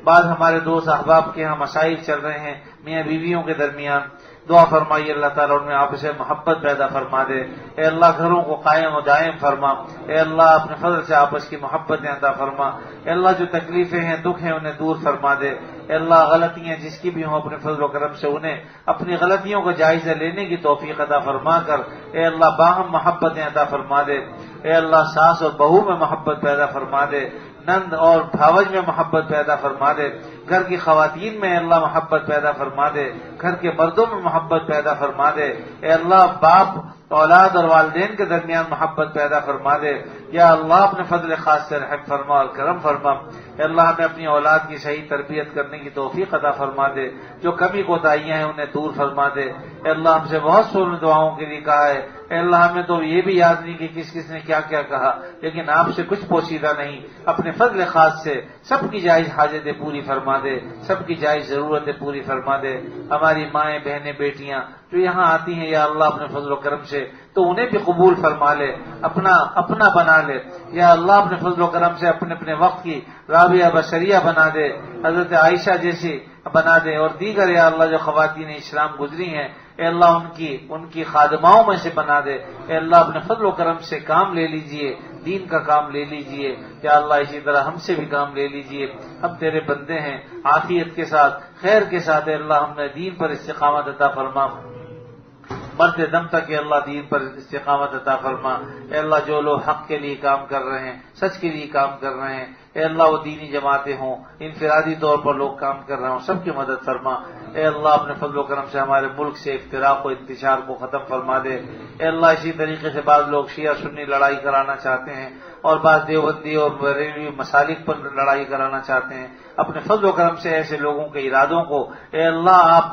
بعض ہمارے دوست احباب کے یہاں مسائل چل رہے ہیں میاں بیویوں کے درمیان، دعا فرمائیے اللہ تعالیٰ ان میں آپس میں محبت پیدا فرما دے، اے اللہ گھروں کو قائم و دائم فرما، اے اللہ اپنے فضل سے آپس کی محبتیں عطا فرما، اے اللہ جو تکلیفیں ہیں دکھ ہیں انہیں دور فرما دے، اے اللہ غلطیاں جس کی بھی ہوں اپنے فضل و کرم سے انہیں اپنی غلطیوں کا جائزہ لینے کی توفیق عطا فرما کر اے اللہ باہم محبتیں عطا فرما دے، اے اللہ ساس اور بہو میں محبت پیدا فرما دے، نند اور بھاوج میں محبت پیدا فرما دے، گھر کی خواتین میں اللہ محبت پیدا فرما دے، گھر کے مردوں میں محبت پیدا فرما دے، اے اللہ باپ اولاد اور والدین کے درمیان محبت پیدا فرما دے، یا اللہ اپنے فضل خاص سے رحم فرما اور کرم فرما، اے اللہ ہمیں اپنی اولاد کی صحیح تربیت کرنے کی توفیق عطا فرما دے، جو کمی کوتاہیاں ہیں انہیں دور فرما دے، اے اللہ ہم سے بہت سو دعاؤں کے لیے کہا ہے، اے اللہ ہمیں تو یہ بھی یاد نہیں کہ کس نے کیا کیا کہا، لیکن آپ سے کچھ پوشیدہ نہیں، اپنے فضل خاص سے سب کی جائز حاجتیں پوری فرما دے، سب کی جائز ضرورتیں پوری فرما دے، ہماری مائیں بہنیں بیٹیاں جو یہاں آتی ہیں یا اللہ اپنے فضل و کرم سے تو انہیں بھی قبول فرما لے، اپنا بنا لے، یا اللہ اپنے فضل و کرم سے اپنے وقت کی رابعہ بشریہ بنا دے، حضرت عائشہ جیسی بنا دے، اور دیگر یا اللہ جو خواتین اسلام گزری ہیں اے اللہ ان کی خادماؤں میں سے بنا دے، اے اللہ اپنے فضل و کرم سے کام لے لیجئے، دین کا کام لے لیجئے، یا اللہ اسی طرح ہم سے بھی کام لے لیجئے، ہم تیرے بندے ہیں، عافیت کے ساتھ خیر کے ساتھ اے اللہ ہم نے دین پر استقامت عطا فرما، مرتے دم تک اے اللہ دین پر استقامت عطا فرما۔ اے اللہ جو لوگ حق کے لیے کام کر رہے ہیں، سچ کے لیے کام کر رہے ہیں، اے اللہ وہ دینی جماعتیں ہوں، انفرادی طور پر لوگ کام کر رہے ہوں، سب کی مدد فرما۔ اے اللہ اپنے فضل و کرم سے ہمارے ملک سے افتراق و انتشار کو ختم فرما دے۔ اے اللہ اسی طریقے سے بعض لوگ شیعہ سنی لڑائی کرانا چاہتے ہیں اور بعض دیوبندی اور بریلوی مسالک پر لڑائی کرانا چاہتے ہیں، اپنے فضل و کرم سے ایسے لوگوں کے ارادوں کو اے اللہ آپ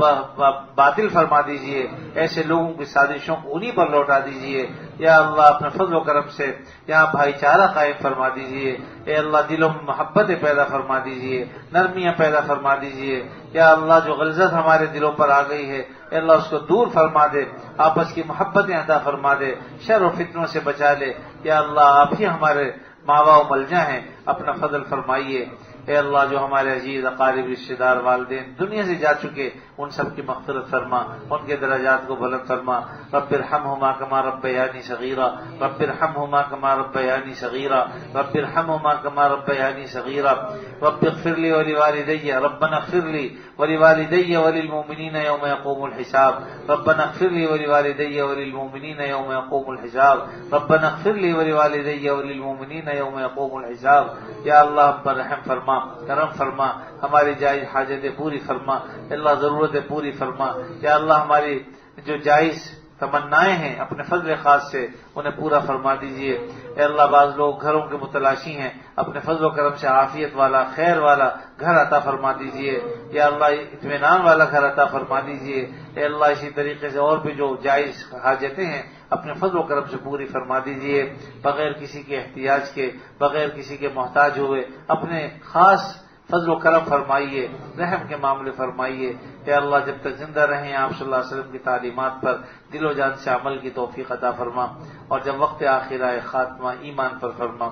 باطل فرما دیجئے، ایسے لوگوں کی سازشوں کو انہی پر لوٹا دیجئے۔ یا اللہ اپنے فضل و کرم سے یہاں بھائی چارہ قائم فرما دیجئے۔ اے اللہ دلوں میں محبتیں پیدا فرما دیجئے، نرمیاں پیدا فرما دیجئے۔ یا اللہ جو غلظت ہمارے دلوں پر آ گئی ہے اے اللہ اس کو دور فرما دے، آپس کی محبتیں عطا فرما دے، شر و فتنوں سے بچا لے۔ یا اللہ آپ ہی ہمارے ماوا و ملجا ہیں، اپنا فضل فرمائیے۔ اے اللہ جو ہمارے عزیز اقارب رشتہ دار والدین دنیا سے جا چکے ان سب کی مغفرت فرما، ان کے درجات کو بلند فرما۔ رب ارحمہما کما ربیانی صغیرا، رب ارحمہما کما ربیانی صغیرا، رب ارحمہما کما ربیانی صغیرا، رب اغفر لی ولوالدی، ربنا اغفر لی ولوالدی وللمؤمنین یوم یقوم الحساب، ربنا اغفر لی ولوالدی وللمؤمنین یوم یقوم الحساب، ربنا اغفر لی ولوالدی وللمؤمنین یوم یقوم الحساب۔ یا اللہ ہم پر رحم فرما، کرم فرما، ہماری جائز حاجتیں پوری فرما، اللہ ضرورتیں پوری فرما۔ یا اللہ ہماری جو جائز تمنائیں ہیں اپنے فضل خاص سے انہیں پورا فرما دیجئے۔ اے اللہ بعض لوگ گھروں کے متلاشی ہیں، اپنے فضل و کرم سے عافیت والا خیر والا گھر عطا فرما دیجئے۔ یا اللہ اطمینان والا گھر عطا فرما دیجئے۔ اے اللہ اسی طریقے سے اور بھی جو جائز حاجتیں ہیں اپنے فضل و کرم سے پوری فرما دیجئے، بغیر کسی کے احتیاج کے، بغیر کسی کے محتاج ہوئے اپنے خاص فضل و کرم فرمائیے، رحم کے معاملے فرمائیے۔ اے اللہ جب تک زندہ رہیں آپ صلی اللہ علیہ وسلم کی تعلیمات پر دل و جان سے عمل کی توفیق عطا فرما، اور جب وقت آخر آئے خاتمہ ایمان پر فرما۔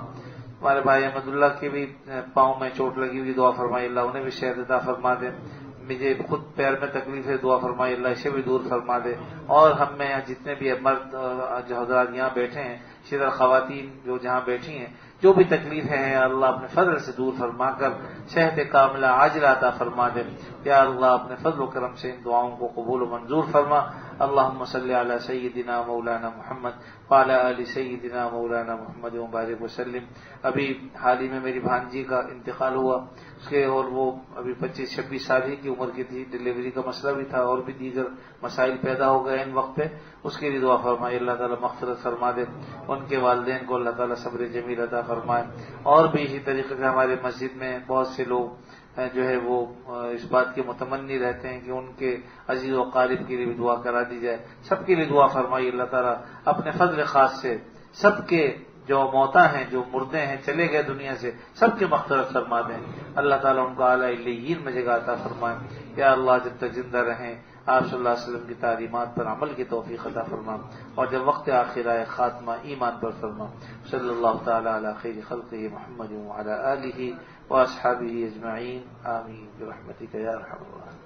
ہمارے بھائی احمد اللہ کے بھی پاؤں میں چوٹ لگی ہوئی، دعا فرمائی اللہ انہیں بھی صحت عطا فرما دے۔ مجھے خود پیر میں تکلیف ہے، دعا فرمائی اللہ اسے بھی دور فرما دے۔ اور ہم میں جتنے بھی مرد جو حضرات یہاں بیٹھے ہیں، شدر خواتین جو جہاں بیٹھی ہیں، جو بھی تکلیفیں ہیں اللہ اپنے فضل سے دور فرما کر صحت کاملہ عاجلہ عطا فرما دے۔ یا اللہ اپنے فضل و کرم سے ان دعاؤں کو قبول و منظور فرما۔ اللہم صلی علی سیدنا مولانا محمد وعلی آل سیدنا مولانا محمد وبارک وسلم۔ ابھی حال ہی میں میری بھانجی کا انتقال ہوا، اس کے اور وہ ابھی 25-26 سال ہی کی عمر کی تھی، ڈلیوری کا مسئلہ بھی تھا اور بھی دیگر مسائل پیدا ہو گئے ان وقت پہ، اس کے لیے دعا فرمائے اللہ تعالیٰ مغفرت فرما دے، ان کے والدین کو اللہ تعالیٰ صبر جمیل عطا فرمائے۔ اور بھی اسی طریقے سے ہمارے مسجد میں بہت سے لوگ جو ہے وہ اس بات کے متمنی رہتے ہیں کہ ان کے عزیز و قارب کے لیے بھی دعا کرا دی جائے، سب کے لیے دعا فرمائی اللہ تعالیٰ اپنے فضل خاص سے سب کے جو موتا ہیں، جو مردے ہیں، چلے گئے دنیا سے، سب کی مغفرت فرما دیں، اللہ تعالیٰ ان کو اعلیٰ علیین میں جگہ عطا فرمائے۔ یا اللہ جب تک زندہ رہیں آپ صلی اللہ علیہ وسلم کی تعلیمات پر عمل کی توفیق عطا فرما، اور جب وقت آخر آئے خاتمہ ایمان پر فرما۔ صلی اللہ تعالی علی خیر خلقہ محمد وعلی آلہ واصحابہ اجمعین، آمین برحمتک یا ارحم الراحمین۔